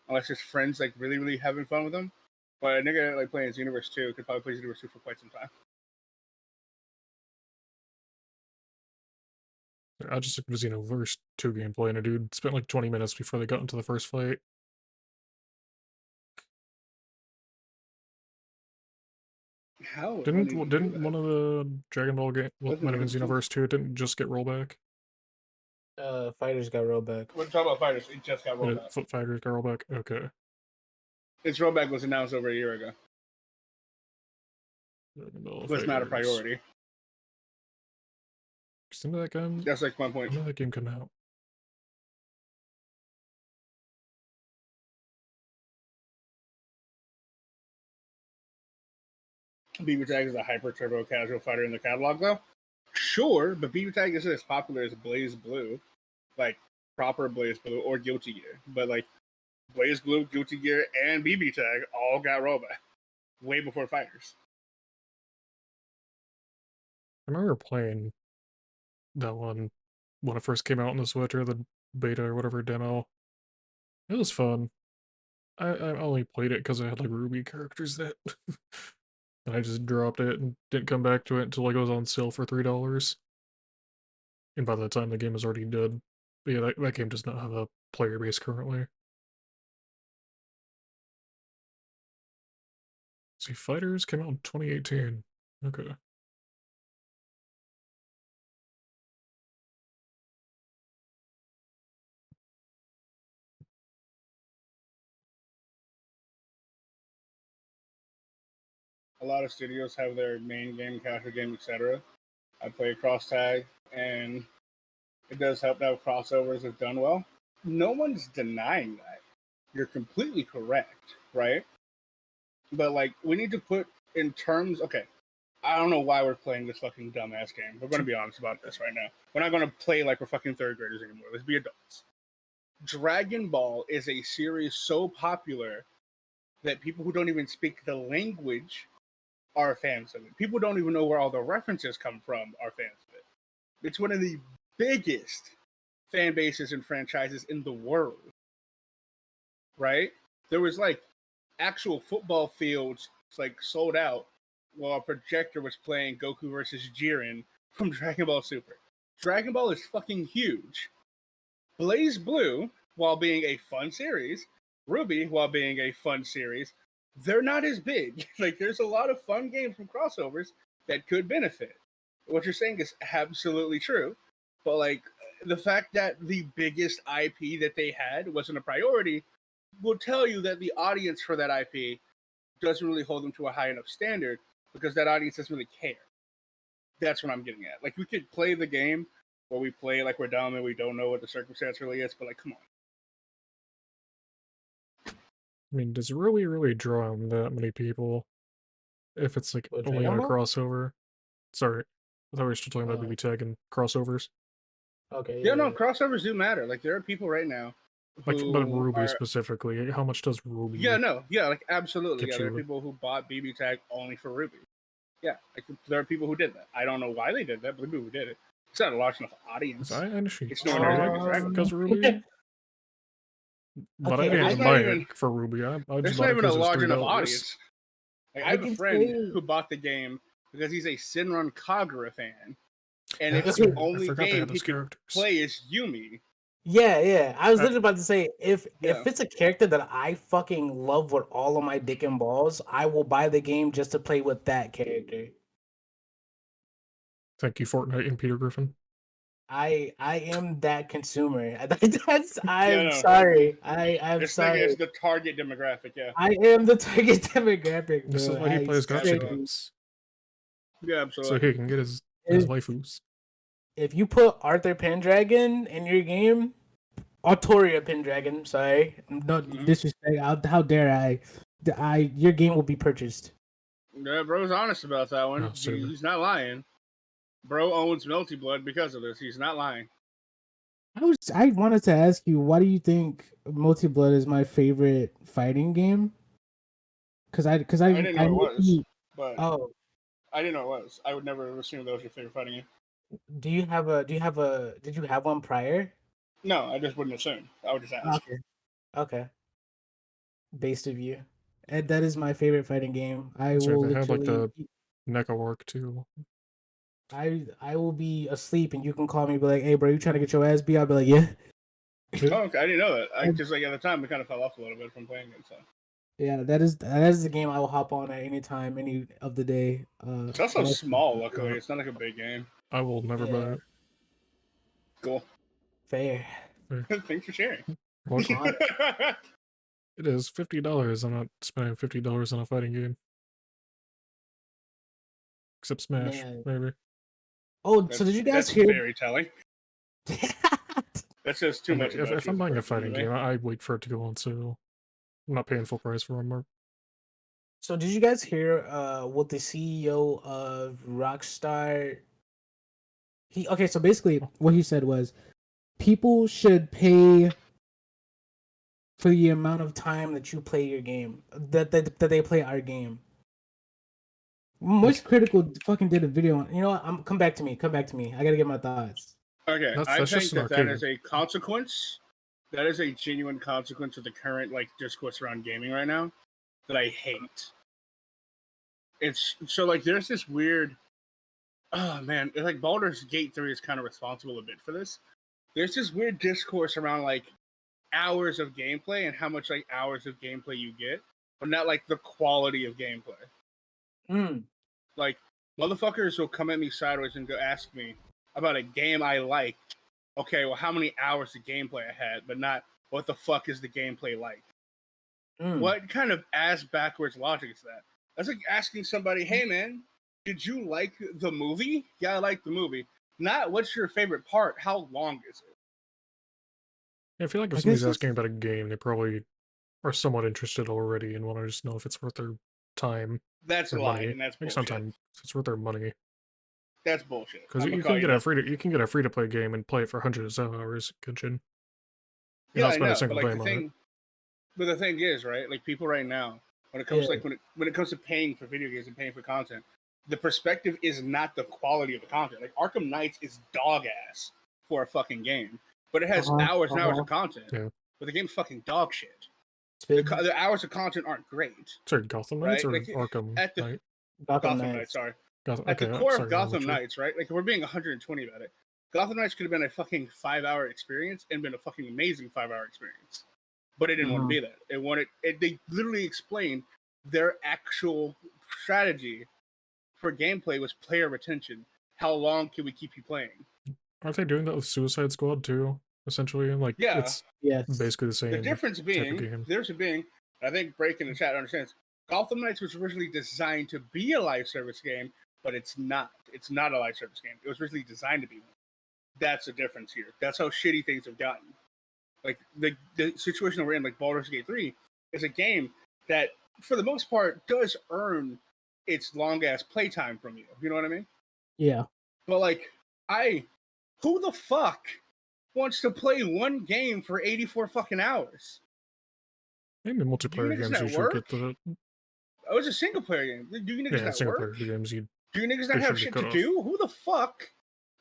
unless his friends like really, really having fun with him. But a nigga like playing Xenoverse 2 could probably play Xenoverse 2 for quite some time. I just took the Xenoverse 2 gameplay, and a dude spent like 20 minutes before they got into the first fight. How? Didn't one of the Dragon Ball game, might have been Xenoverse 2, it didn't just get rollback? Fighters got rollback. We're talking about Fighters. It just got rollback. Foot Fighters got rollback? Okay. Its rollback was announced over a year ago. It's not a priority. Just that game. That's like my point. When did that game come out? BB Tag is a hyper turbo casual fighter in the catalog, though. Sure, but BB Tag isn't as popular as Blaze Blue, like proper Blaze Blue or Guilty Gear. But like Blaze Blue, Guilty Gear, and BB Tag all got rollback way before Fighters. I remember playing that one when it first came out on the Switch, or the beta or whatever demo. It was fun. I only played it because I had like Ruby characters in it. And I just dropped it and didn't come back to it until like it was on sale for $3. And by that time the game was already dead. But yeah, that game does not have a player base currently. See, Fighters came out in 2018. Okay. A lot of studios have their main game, casual game, etc. I play cross tag, and it does help that crossovers if done well. No one's denying that. You're completely correct, right? But like, we need to put in terms. Okay, I don't know why we're playing this fucking dumbass game. We're going to be honest about this right now. We're not going to play like we're fucking third graders anymore. Let's be adults. Dragon Ball is a series so popular that people who don't even speak the language are fans of it. People don't even know where all the references come from are fans of it. It's one of the biggest fan bases and franchises in the world. Right? There was like actual football fields like sold out while a projector was playing Goku versus Jiren from Dragon Ball Super. Dragon Ball is fucking huge. Blaze Blue, while being a fun series, Ruby, while being a fun series, they're not as big. Like, there's a lot of fun games from crossovers that could benefit. What you're saying is absolutely true. But, like, the fact that the biggest IP that they had wasn't a priority will tell you that the audience for that IP doesn't really hold them to a high enough standard because that audience doesn't really care. That's what I'm getting at. Like, we could play the game where we play like we're dumb and we don't know what the circumstance really is, but, like, come on. I mean, does it really draw on that many people if it's like only on a crossover? Sorry, I thought we were still talking about BB Tag and crossovers. Okay. Yeah, no, crossovers do matter. Like, there are people right now like, but Ruby specifically, how much does Ruby? Yeah, like absolutely. Yeah, there are people who bought BB Tag only for Ruby. Yeah, like, there are people who did that. I don't know why they did that, but the people who did it. It's not a large enough audience. I understand. It's no Dragon. Because of Ruby. But Okay, I it's didn't not buy even- it for Ruby. I There's just not bought it even a because it was large enough $3. audience. Like, I I have a can friend say- who bought the game because he's a Sinrun Kagura fan, and Yeah, it's okay. the I only forgot they game had he those could characters. play as Yumi. Yeah. I was literally about to say, if Yeah. it's a character that I fucking love with all of my dick and balls, I will buy the game just to play with that character. Thank you, Fortnite and Peter Griffin. I am that consumer. No. Sorry. I'm This sorry. nigga is the target demographic, yeah. I am the target demographic, bro. This is why he plays gacha absolutely. games. Yeah, So absolutely. he can get his If- waifus. If you put Arthur Pendragon in your game, Artoria Pendragon, sorry, no Mhm. disrespect. How dare I? Your game will be purchased. Yeah, bro's honest about that one. Oh, super. He's not lying. Bro owns Melty Blood because of this. He's not lying. I wanted to ask you, why do you think Multi Blood is my favorite fighting game? Because I didn't know it was, but Oh, I didn't know it was. I would never have assumed that was your favorite fighting game. did you have one prior? No, I just wouldn't assume. I would just ask. Okay. Based of you. And that is my favorite fighting game. I Sorry, will they had, like, literally Neko arc too. I will be asleep and you can call me and be like, hey bro, you trying to get your ass beat? I'll be like, yeah. Oh, okay. I didn't know that. I just, like, at the time, we kind of fell off a little bit from playing it. So Yeah, that is the game I will hop on at any time, any of the day. it's also small. Luckily, it's not like a big game. I will never buy Yeah. it. Cool. Fair. Thanks for sharing. Well, it is $50. I'm not spending $50 on a fighting game. Except Smash, Man. maybe. Oh, so did you guys That's hear? very telling. That's just too much. If I'm buying a fighting fighting game, I wait for it to go on sale. I'm not paying full price for one. So did you guys hear what the CEO of Rockstar so basically what he said was people should pay for the amount of time that you play your game, that they play our game. Moist Critical fucking did a video on, you know what, come back to me. I gotta get my thoughts. Okay, That's I just think an that arcade. is a consequence. That is a genuine consequence of the current discourse around gaming right now that I hate. It's so there's this weird. Oh man, it's like Baldur's Gate 3 is kind of responsible a bit for this. There's this weird discourse around hours of gameplay and how much hours of gameplay you get, but not the quality of gameplay. Motherfuckers will come at me sideways and go ask me about a game I liked. Okay, well, how many hours of gameplay I had, but not what the fuck is the gameplay like? What kind of ass backwards logic is that? That's like asking somebody, hey man, did you like the movie? Yeah, I liked the movie. Not what's your favorite part? How long is it? Yeah, I feel like if I somebody's guess asking about a game, they probably are somewhat interested already and want to just know if it's worth their time That's or lying, money. and that's Like, bullshit. sometimes if it's worth their money. That's bullshit. Because you can get a free to play game and play it for hundreds of hours. You're not spending a single game on it. But the thing is, right? People right now, when it comes when it comes to paying for video games and paying for content, the perspective is not the quality of the content. Arkham Knights is dog ass for a fucking game, but it has hours and hours of content. Yeah. But the game's fucking dog shit. Spin. The hours of content aren't great. Sorry, Gotham Knights Right, or Arkham at the- Knight? Gotham Knights, Knights. sorry. At the core of Gotham Knights, right? We're being 120 about it. Gotham Knights could have been a fucking 5-hour experience and been a fucking amazing 5-hour experience. But it didn't want to be that. They literally explained their actual strategy for gameplay was player retention. How long can we keep you playing? Aren't they doing that with Suicide Squad too? Essentially, Yeah. it's Yes. basically the same. The difference being, game. I think Break in the chat understands, Gotham Knights was originally designed to be a live service game, but it's not. It's not a live service game. It was originally designed to be one. That's the difference here. That's how shitty things have gotten. The situation that we're in, Baldur's Gate 3, is a game that, for the most part, does earn its long-ass playtime from you. You know what I mean? Yeah. But, who the fuck wants to play one game for 84 fucking hours? Maybe multiplayer niggas games not you should work? get the Oh, it's a single-player game. Do you niggas not single work? player games. Do you niggas not they have should shit be to cut do? Who the fuck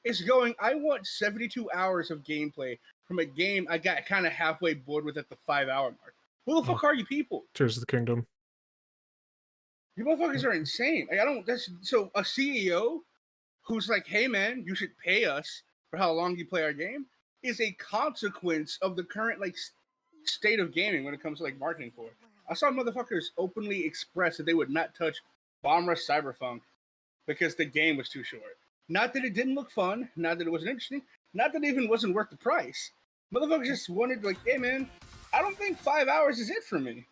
is going, I want 72 hours of gameplay from a game I got kind of halfway bored with at the 5-hour mark. Who the fuck are you people? Tears of the Kingdom. You motherfuckers are insane. Like, I don't. That's so a CEO who's like, "Hey man, you should pay us for how long you play our game," is a consequence of the current like state of gaming when it comes to like marketing for it. I saw motherfuckers openly express that they would not touch Bomb Rush Cyberpunk because the game was too short. Not that it didn't look fun, not that it wasn't interesting, not that it even wasn't worth the price. Motherfuckers just wanted like, "Hey man, I don't think 5 hours is it for me.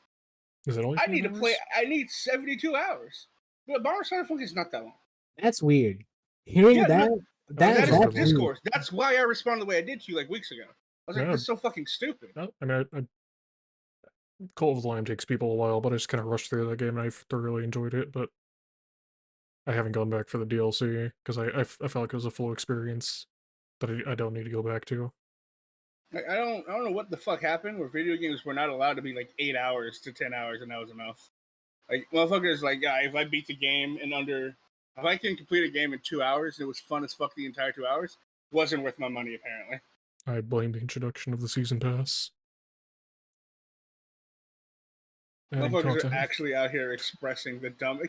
Is it only? I need to play. I need 72 hours." But Bomb Rush Cyberpunk is not that long. That's weird. Hearing that that is weird. discourse. That's why I responded the way I did to you like weeks ago. I was like, "This is so fucking stupid." No, I mean, Cult of the Lamb takes people a while, but I just kind of rushed through that game and I thoroughly enjoyed it. But I haven't gone back for the DLC because I felt like it was a full experience that I don't need to go back to. Like, I don't know what the fuck happened where video games were not allowed to be like 8 hours to 10 hours and that was enough. Like motherfuckers like, yeah, if I beat the game in if I can complete a game in 2 hours and it was fun as fuck the entire 2 hours, wasn't worth my money apparently. I blame the introduction of the season pass. Motherfuckers are actually out here expressing the dumb.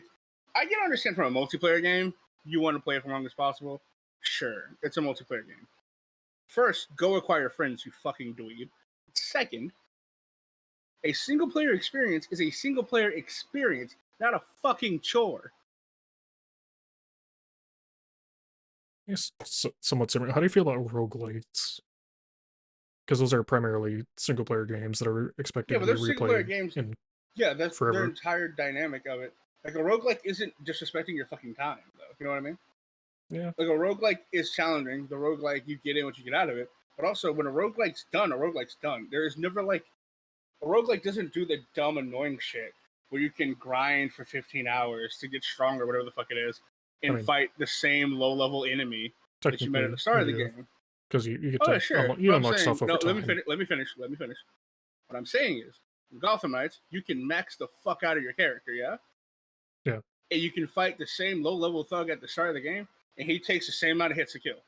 I can understand from a multiplayer game, you want to play it for as long as possible. Sure, it's a multiplayer game. First, go acquire friends, you fucking dweeb. Second, a single player experience is a single player experience, not a fucking chore. Yes, somewhat similar. How do you feel about roguelites? Because those are primarily single player games that are expected to be replayed. Single player games. That's forever. Their entire dynamic of it. Like a roguelike isn't disrespecting your fucking time, though. You know what I mean? Yeah. Like a roguelike is challenging. The roguelike, you get in what you get out of it. But also, when a roguelike's done, a roguelike's done. There is never like a roguelike doesn't do the dumb, annoying shit where you can grind for 15 hours to get stronger, whatever the fuck it is, and fight the same low-level enemy that you met at the start of the game. Because you get to unlock stuff over time. Let me finish. What I'm saying is, in Gotham Knights, you can max the fuck out of your character, yeah? Yeah. And you can fight the same low-level thug at the start of the game, and he takes the same amount of hits to kill.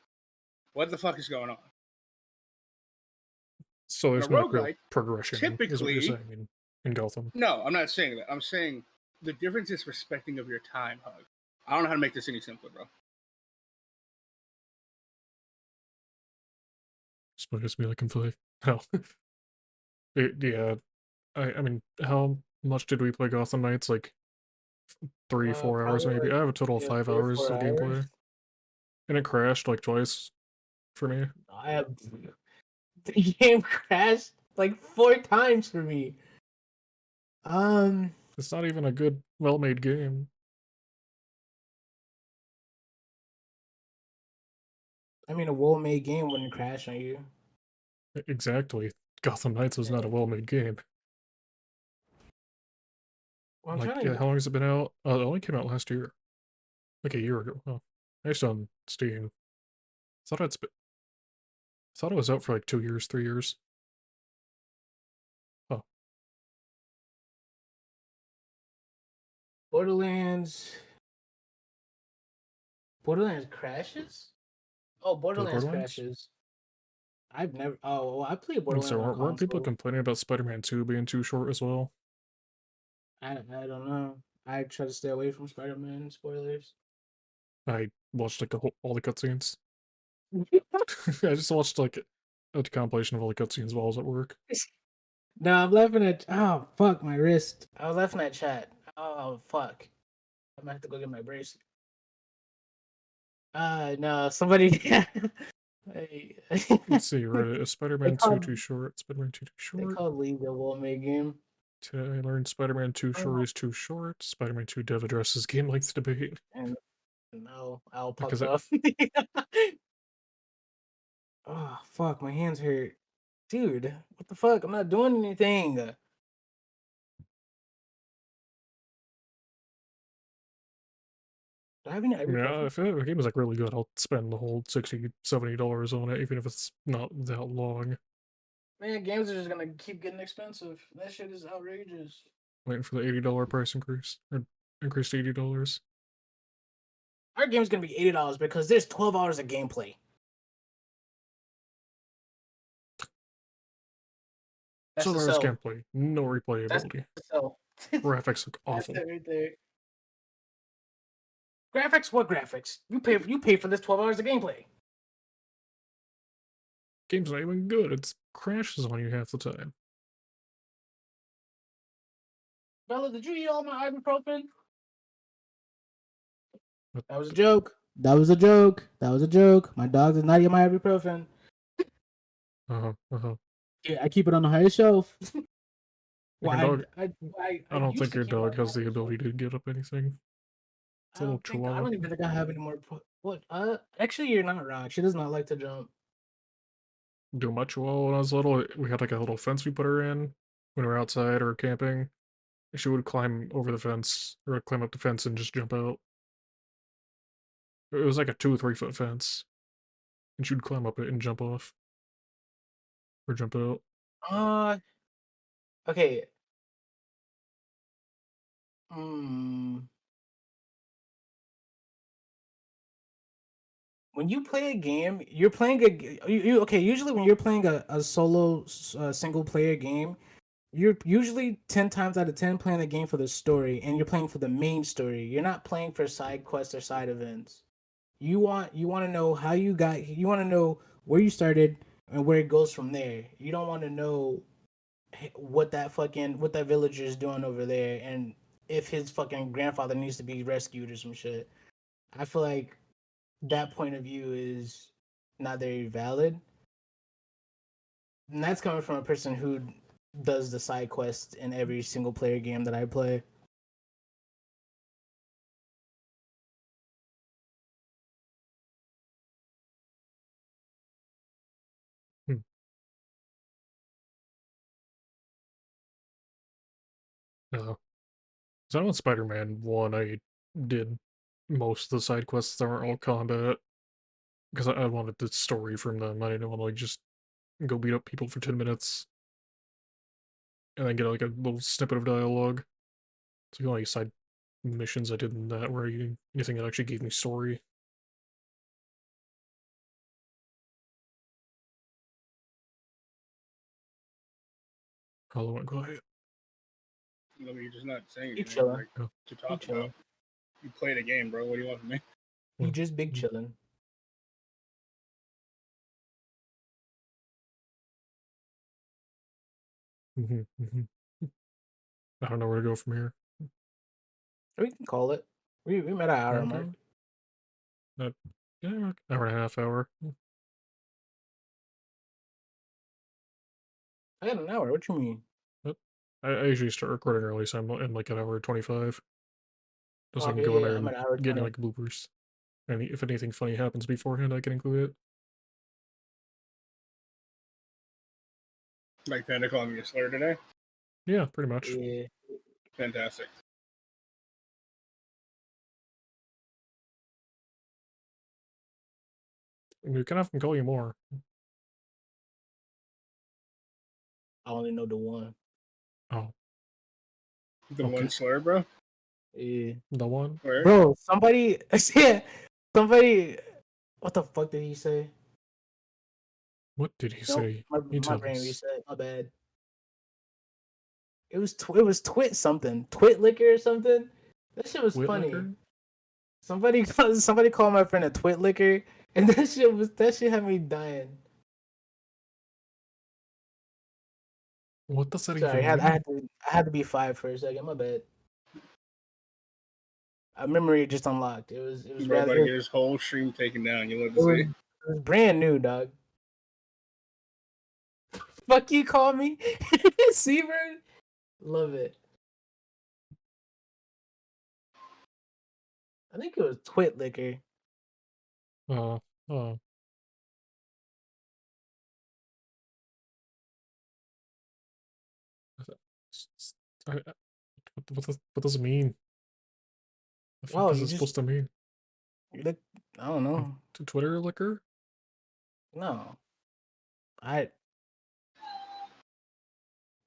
What the fuck is going on? So there's no real progression. Typically, is what you're saying in Gotham. No, I'm not saying that. I'm saying the difference is respecting of your time, Hug. I don't know how to make this any simpler, bro. Supposed me like I'm play. Hell. Yeah. I mean, how much did we play Gotham Knights? Like 3-4 hours maybe? I have a total of 5 hours of gameplay. And it crashed like twice for me. The game crashed like 4 times for me. It's not even a good, well-made game. I mean, a well-made game wouldn't crash on you. Exactly. Gotham Knights was not a well-made game. Well, how long has it been out? It only came out last year. Like a year ago. Oh, based on Steam. I thought it was out for like 2 years, 3 years. Oh. Borderlands crashes? Oh, Borderlands crashes. I've never. Oh, well, I played Borderlands. So weren't people complaining about Spider-Man 2 being too short as well? I don't know. I try to stay away from Spider-Man spoilers. I watched like all the cutscenes. I just watched like a compilation of all the cutscenes while I was at work. No, I'm laughing at. Oh fuck, my wrist! I was laughing at chat. Oh fuck! I'm gonna have to go get my brace. No, somebody. Hey. Let's see, Reddit. Is Spider-Man 2 too short? Spider-Man 2 too short? They called League a well-made game. Today I learned Spider-Man 2 short is too short. Spider-Man 2 dev addresses game length debate. And no, I'll pop it off. Oh fuck, my hands hurt. Dude, what the fuck? I'm not doing anything. I feel like the game is like really good. I'll spend the whole $60-$70 on it, even if it's not that long. Man, games are just gonna keep getting expensive. That shit is outrageous. Waiting for the $80 price increase, or increase to $80. Our game's gonna be $80 because there's 12 hours of gameplay. That's So the far as sell. gameplay, no That's replayability. the sell. Graphics look That's awful. it right there. Graphics? What graphics? You pay for this 12 hours of gameplay. Game's not even good. It crashes on you half the time. Bella, did you eat all my ibuprofen? What? That was a joke. That was a joke. That was a joke. My dog did not eat my ibuprofen. Yeah, I keep it on the highest shelf. Your Why? dog, I I don't used think to your keep it on dog the has the highest shelf. ability to get up anything. It's a little I chihuahua. don't even think I have any more. What? Actually, you're not wrong. She does not like to jump. Do much well when I was little. We had like a little fence we put her in when we were outside or camping. She would climb over the fence or climb up the fence and just jump out. It was like a 2 or 3 foot fence, and she would climb up it and jump off or jump out. Okay. Hmm. When you play a game, you're playing okay. Usually, when you're playing a solo single player game, you're usually 10 times out of 10 playing the game for the story, and you're playing for the main story. You're not playing for side quests or side events. You want to know how you want to know where you started and where it goes from there. You don't want to know what that villager is doing over there and if his fucking grandfather needs to be rescued or some shit. I feel like that point of view is not very valid. And that's coming from a person who does the side quest in every single player game that I play. Hmm. So I know in Spider-Man 1 I did most of the side quests that weren't all combat because I wanted the story from them. I didn't want to like just go beat up people for 10 minutes and then get like a little snippet of dialogue. So the only side missions I did in that were anything that actually gave me story. Hollow went quiet. I mean, you're just not saying You anything chilling. like, Oh. to You talk about. chilling. You played a game, bro. What do you want from me? You just big chilling. I don't know where to go from here. We can call it. We met an hour mark. Yeah, hour and a half hour. I got an hour. What you mean? I usually start recording early, so I'm in like an hour 25. Just so I can Okay, go in yeah, there I'm and at hour get any 20. like bloopers. And if anything funny happens beforehand, I can include it. Like Panda calling me a slur today? Yeah, pretty much. Yeah. Fantastic. We can have them call you more. I only know the one. Oh, The Okay. one slur, bro? Yeah. the one? Where? Bro, somebody somebody what the fuck did he say? What did he No, say? my You tell brain us. reset. My bad. It was twit something. Twit liquor or something. That shit was funny. Whitlicker? Somebody called my friend a twit liquor, and that shit had me dying. What does that Sorry, even mean? I had to be 5 for a second. My bad. A memory just unlocked. It was Bro, about to rather get his whole stream taken down. You love it to was, see. it was brand new, dog. Fuck you, call me, Seabird. Love it. I think it was twit liquor. Oh. What does it mean? The fuck Oh, is you it just supposed to mean? you look. I don't know. Twitter liquor? No, I.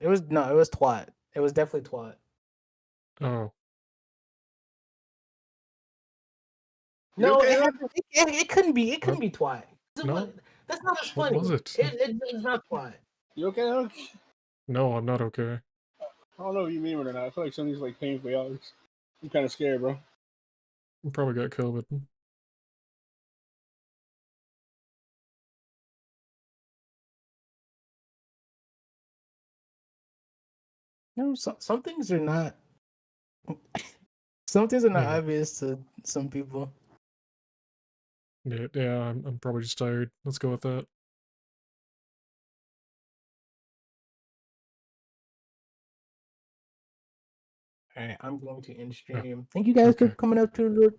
It was twat. It was definitely twat. Oh. You No, okay, it couldn't be. It couldn't What? be twat. No? That's not as What funny. was it? It's not twat. You okay, Hug? No, I'm not okay. I don't know if you mean it or not. I feel like something's like painfully obvious. I'm kind of scared, bro. I probably got COVID. No, some things are not. Some things are not Yeah. obvious to some people. Yeah, I'm probably just tired. Let's go with that. All right, I'm going to end Yeah. stream. Thank you guys for Okay. coming up to the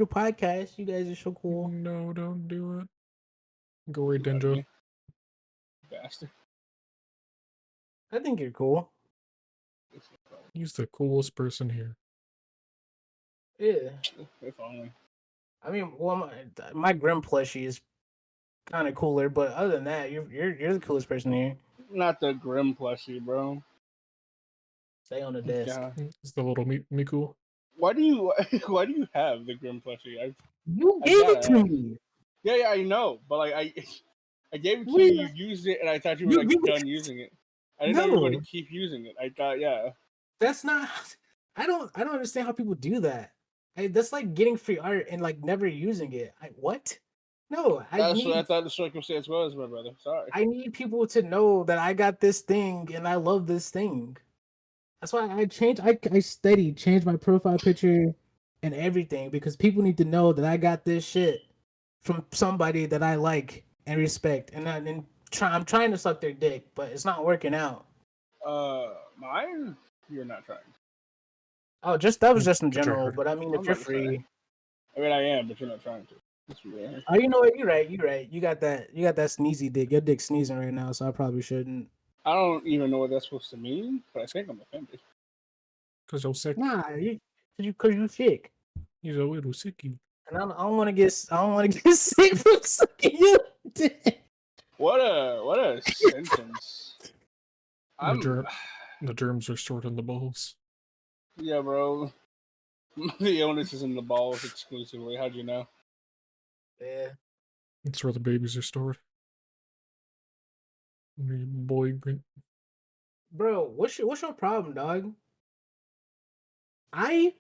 podcast. You guys are so cool. No, don't do it. Go away, You love Denjo. me. Bastard. I think you're cool. He's the coolest person here. Yeah. If only. I mean, well, my Grim plushie is kind of cooler, but other than that, you're the coolest person here. Not the Grim plushie, bro. Stay on the desk. Yeah. It's the little Miku. Why do you have the Grim plushie? You I gave gotta it to ask. me. Yeah, I know, but like I gave it to Wait. you. You used it, and I thought you were You like gave it done to- using it. I didn't know you were going No. to keep using it. I thought, yeah. That's not. I don't understand how people do that. That's like getting free art and like never using it. What? No, That's what I thought the circumstance was, my brother. Sorry. I need people to know that I got this thing and I love this thing. That's why I changed my profile picture and everything because people need to know that I got this shit from somebody that I like and respect. And I'm trying to suck their dick, but it's not working out. Mine? You're not trying. Oh, that was just in But you're general. hurt. But I mean, if I'm you're about to say. free, I mean, I am, but you're not trying to. That's weird. oh, you know what? You're right. You got that sneezy dick. Your dick's sneezing right now, so I probably shouldn't. I don't even know what that's supposed to mean, but I think I'm offended. Cause you're sick. Nah, cause you sick. He's a little sicky. And I don't want to get sick from sucking your dick. What a sentence. The germs are stored in the balls. Yeah, bro. The illness is in the balls exclusively. How'd you know? Yeah. That's where the babies are stored. Boy, Bro, what's your problem, dog? I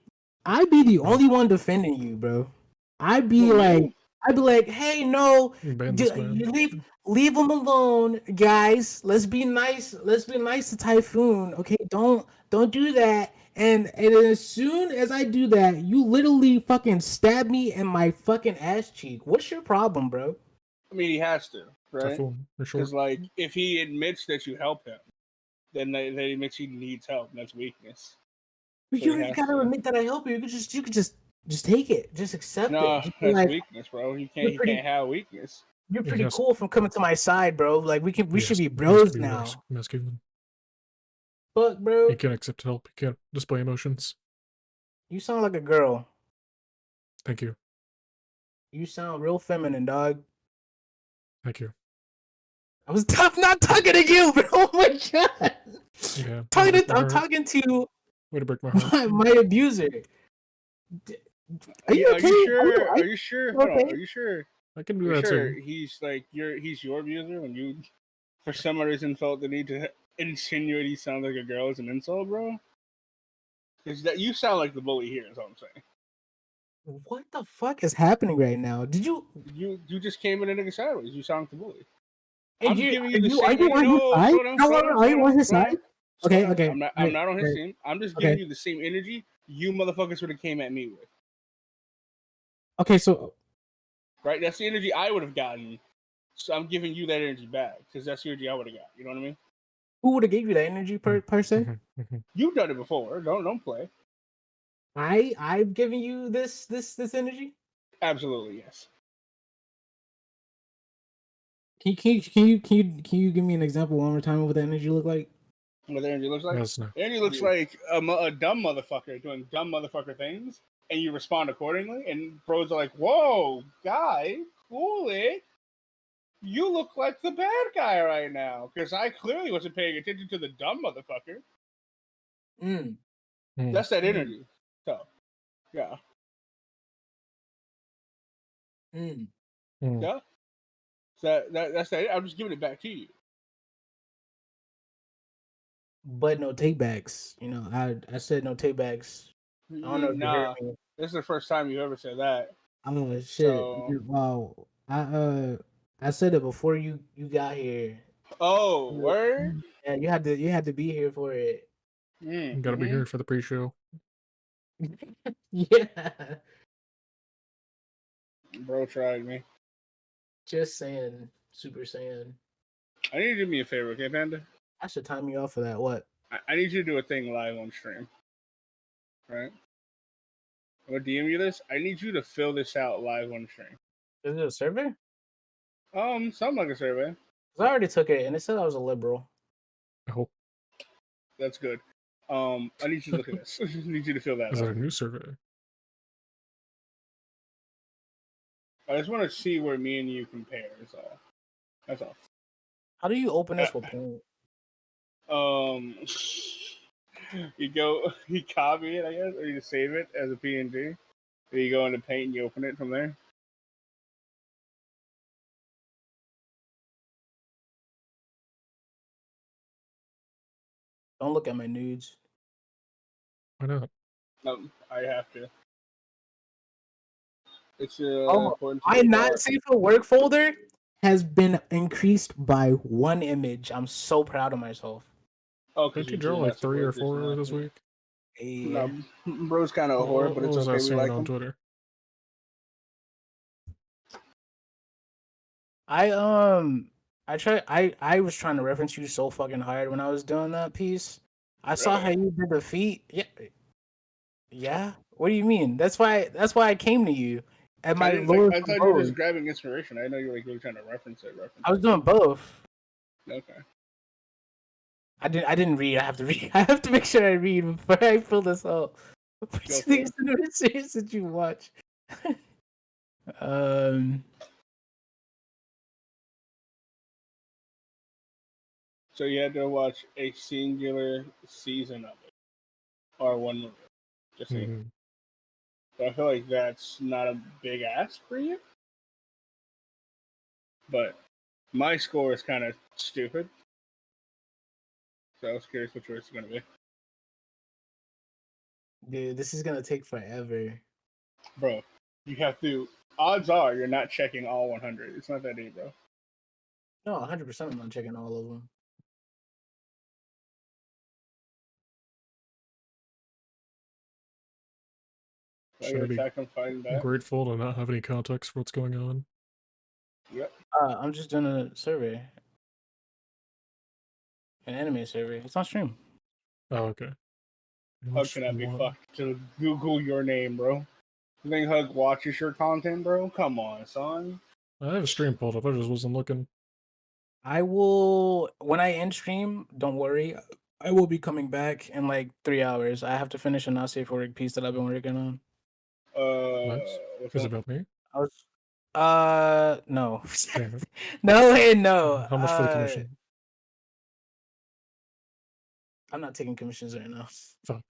be the only one defending you, bro. I'd be like, hey, no, leave him alone, guys. Let's be nice. Let's be nice to Typhoon. Okay, don't do that. And as soon as I do that, you literally fucking stab me in my fucking ass cheek. What's your problem, bro? I mean, he has to, right? Typhoon, for sure. Because, like, if he admits that you help him, then that admits he needs help, and that's weakness. But So you ain't gotta admit that I help you. You could just take it. Just accept No, it. Just that's like, weakness, bro. He can't have weakness. You're pretty cool from coming to my side, bro. Like we should be He bros be now. masculine. Fuck, bro. He can't accept help. He can't display emotions. You sound like a girl. Thank you. You sound real feminine, dog. Thank you. I was not talking to you, bro. Oh my god. Yeah. I'm talking to way to break my heart. my abuser. Are you okay? Are you sure? Hold on, are you sure? I can do that too. He's like he's your abuser when you for some reason felt the need to insinuate he sounds like a girl as an insult, bro? Because that you sound like the bully here is all I'm saying. What the fuck is happening right now? Did you just came in a nigga sideways. You sound like the bully. And I'm giving you the same. Are you on his side? Are you on his side? Okay. I'm not on his team. I'm just giving you the same energy you motherfuckers would have came at me with. Okay, so right, that's the energy I would have gotten. So I'm giving you that energy back because that's the energy I would have got. You know what I mean? Who would have gave you that energy per se? You've done it before. Don't play. I've given you this energy. Absolutely, yes. Can you give me an example one more time of what that energy look like? What the energy looks like? Yes, no. Energy looks like a dumb motherfucker doing dumb motherfucker things, and you respond accordingly. And bros are like, "Whoa, guy, cool it. You look like the bad guy right now," because I clearly wasn't paying attention to the dumb motherfucker. That's that energy. So, yeah. Yeah. So that's that. I'm just giving it back to you. but no takebacks. You know, I said no takebacks. I don't know if you heard Nah, me. this is the first time you ever said that. Oh shit! So, Wow, I said it before you got here. oh, word. Yeah, you had to be here for it. You gotta be Mm-hmm. here for the pre-show. Yeah, Bro tried me. just saying, Super Saiyan. I need you to do me a favor, okay, Panda? I should time you off for that. What? I need you to do a thing live on stream, right? I'm gonna DM you this. I need you to fill this out live on stream. Is it a survey? Something like a survey. 'Cause I already took it, and it said I was a liberal. I hope. That's good. I need you to look at this. I need you to fill that Is that out. a new survey? I just want to see where me and you compare. Is all. That's all. How do you open this with Paint? You copy it, I guess, or you just save it as a PNG. Then you go into Paint and you open it from there. Don't look at my nudes. Why not? I have to. It's Oh, important to my me, not but- safe for work folder has been increased by 1 image. I'm so proud of myself. Oh, Didn't you draw like 3 or 4 this week? No, bro's kind of a whore, but it's what was I okay. We seeing like on him. Twitter? I was trying to reference you so fucking hard when I was doing that piece. I saw how you did the feet. Yeah. Yeah. What do you mean? That's why I came to you at my lowest. I thought you were just grabbing inspiration. I didn't know you were like really trying to reference it. I was doing both. Okay. I didn't read. I have to read. I have to make sure I read before I fill this out. Which things in the series did you watch? So you had to watch a singular season of it, or one movie. Just saying. Mm-hmm. So I feel like that's not a big ask for you. But my score is kind of stupid. So I was curious what yours is going to be. Dude, this is gonna take forever. Bro, you have to. Odds are you're not checking all 100. It's not that deep, bro. No, 100%. I'm not checking all of them. Should I be grateful to not have any context for what's going on? Yep. I'm just doing a survey. An anime survey. It's on stream. Oh, okay. Hug cannot be fucked to Google your name, bro. You think Hug watches your content, bro? Come on, son. I have a stream pulled up. I just wasn't looking. I will, when I end stream, don't worry. I will be coming back in like 3 hours. I have to finish a not safe for work piece that I've been working on. Nice. Is it about me? I was, no. Damn it. No and no. How much for the commission? I'm not taking commissions right now. Fuck.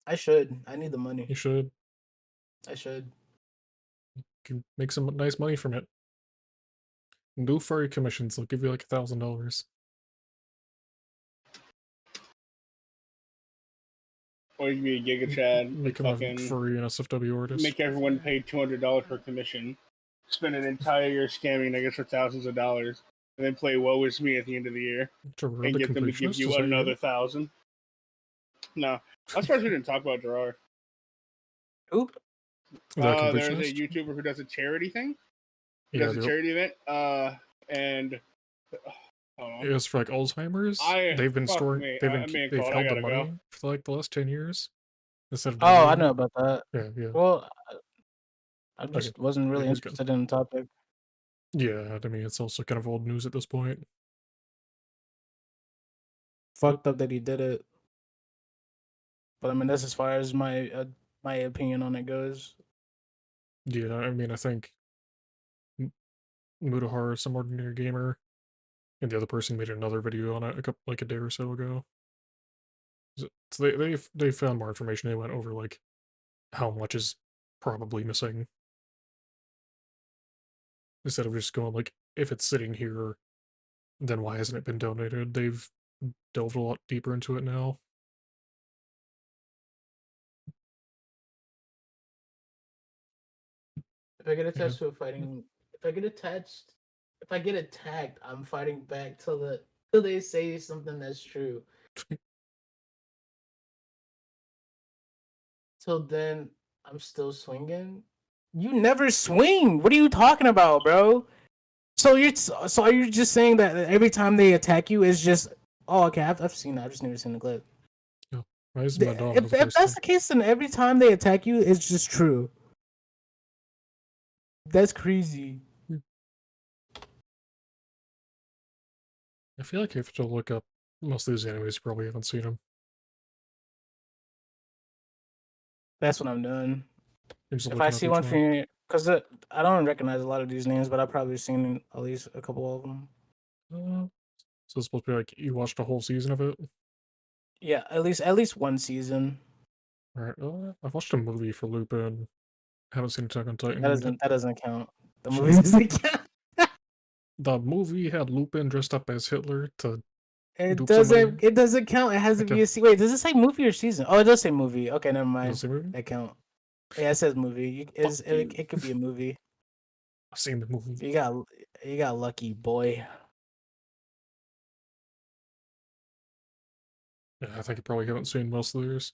I should. I need the money. You should. I should. You can make some nice money from it. Do furry commissions. They'll give you like $1,000. Or you be a Giga Chad. Make them a furry and SFW artist. Make everyone pay $200 per commission. Spend an entire year scamming niggas for thousands of dollars. And then play Woe Is Me at the end of the year. And get them to give you another 1,000. No. I'm surprised we didn't talk about Gerard. Who? There's a YouTuber who does a charity thing. He does a charity event. And it was for like Alzheimer's. They've been storing. They've held the money for like the last 10 years. Instead of I know about that. Yeah. Well, I just wasn't really interested in the topic. Yeah, I mean it's also kind of old news at this point. Fucked up that he did it. But I mean that's as far as my opinion on it goes. Yeah, I mean I think Mutahar, Some Ordinary Gamer, and the other person made another video on it a day or so ago. So they found more information. They went over like how much is probably missing. Instead of just going like, if it's sitting here, then why hasn't it been donated? They've delved a lot deeper into it now. If I get attached to a fighting, if I get attacked, I'm fighting back till they say something that's true. Till then, I'm still swinging. You never swing. What are you talking about, bro? So are you just saying that every time they attack you is just okay? I've seen that. I've just never seen the clip. Yeah. Why isn't that done If that's the case, then every time they attack you, it's just true. That's crazy. I feel like you have to look up most of these animes. You probably haven't seen them. That's what I'm doing. Just If I see one for you, because I don't recognize a lot of these names, but I've probably seen at least a couple of them. So it's supposed to be like you watched a whole season of it? Yeah, at least one season. Alright, I've watched a movie for Lupin. Haven't seen Attack on Titan. That doesn't count. The movie doesn't count. The movie had Lupin dressed up as Hitler to It dupe doesn't. somebody. It doesn't count. It has to be a season. Wait, does it say movie or season? Oh, it does say movie. Okay, never mind. Does it say movie? That count. Yeah, it says movie. It could be a movie. I've seen the movie. You got lucky, boy. Yeah, I think you probably haven't seen most of theirs.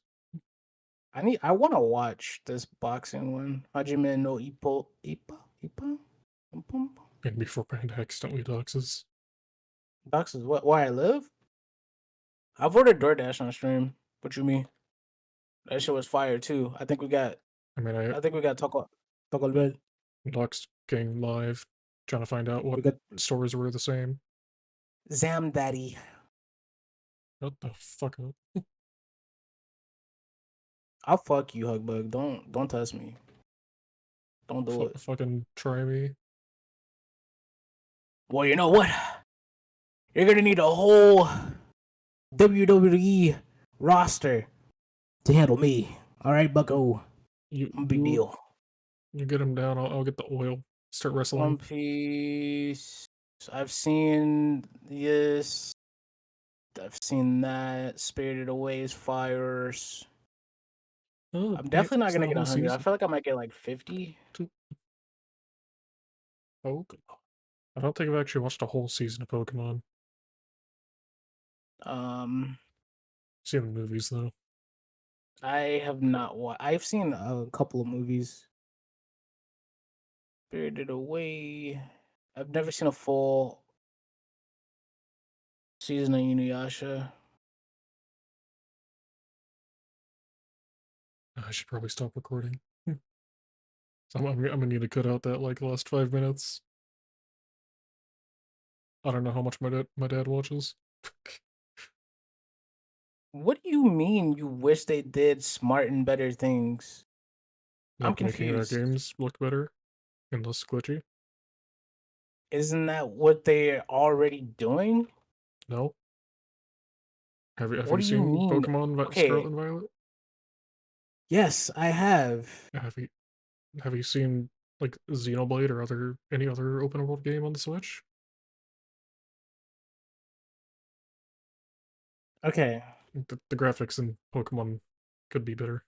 I want to watch this boxing one. Hajime no Ippo. And before Panda accidentally doxes. Doxes what? Where I live? I've ordered DoorDash on stream. What you mean? That shit was fire too. I think we got Taco Bell. Doxed Gang Live, trying to find out what stores were the same. Zam Daddy. What the fuck up? I'll fuck you, Hugbug. Don't test me. Don't do it. Fucking try me. Well, you know what? You're gonna need a whole WWE roster to handle me. All right, Bucko. Big deal. You get him down. I'll get the oil. Start wrestling. One Piece. I've seen this. I've seen that. Spirited Away is fires. Oh, I'm definitely not gonna get 100. I feel like I might get like 50. Pokemon. I don't think I've actually watched a whole season of Pokemon. Seen the movies though. I have not watched. I've seen a couple of movies. Spirited Away. I've never seen a full season of Inuyasha. I should probably stop recording. So I'm gonna need to cut out that like last 5 minutes. I don't know how much my dad watches. What do you mean you wish they did smart and better things? Like I'm confused. Making our games look better and less glitchy. Isn't that what they're already doing? No. Have you What do you seen mean? Pokemon Scarlet and Violet? Yes, I have. Have you seen like Xenoblade or any other open world game on the Switch? Okay. The graphics in Pokemon could be better.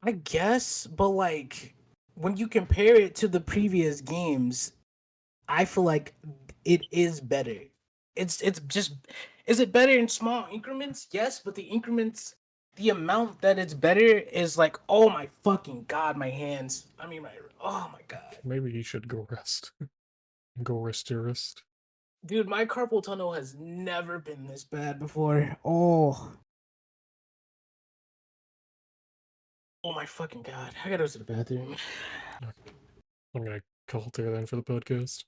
I guess, but like when you compare it to the previous games, I feel like it is better. It's just, is it better in small increments? Yes, but the increments, the amount that it's better is like, oh my fucking god, my hands. I mean, oh my god. Maybe you should go rest. Go rest your wrist. Dude, my carpal tunnel has never been this bad before. Oh my fucking god. I gotta go to the bathroom. I'm gonna call it there then for the podcast.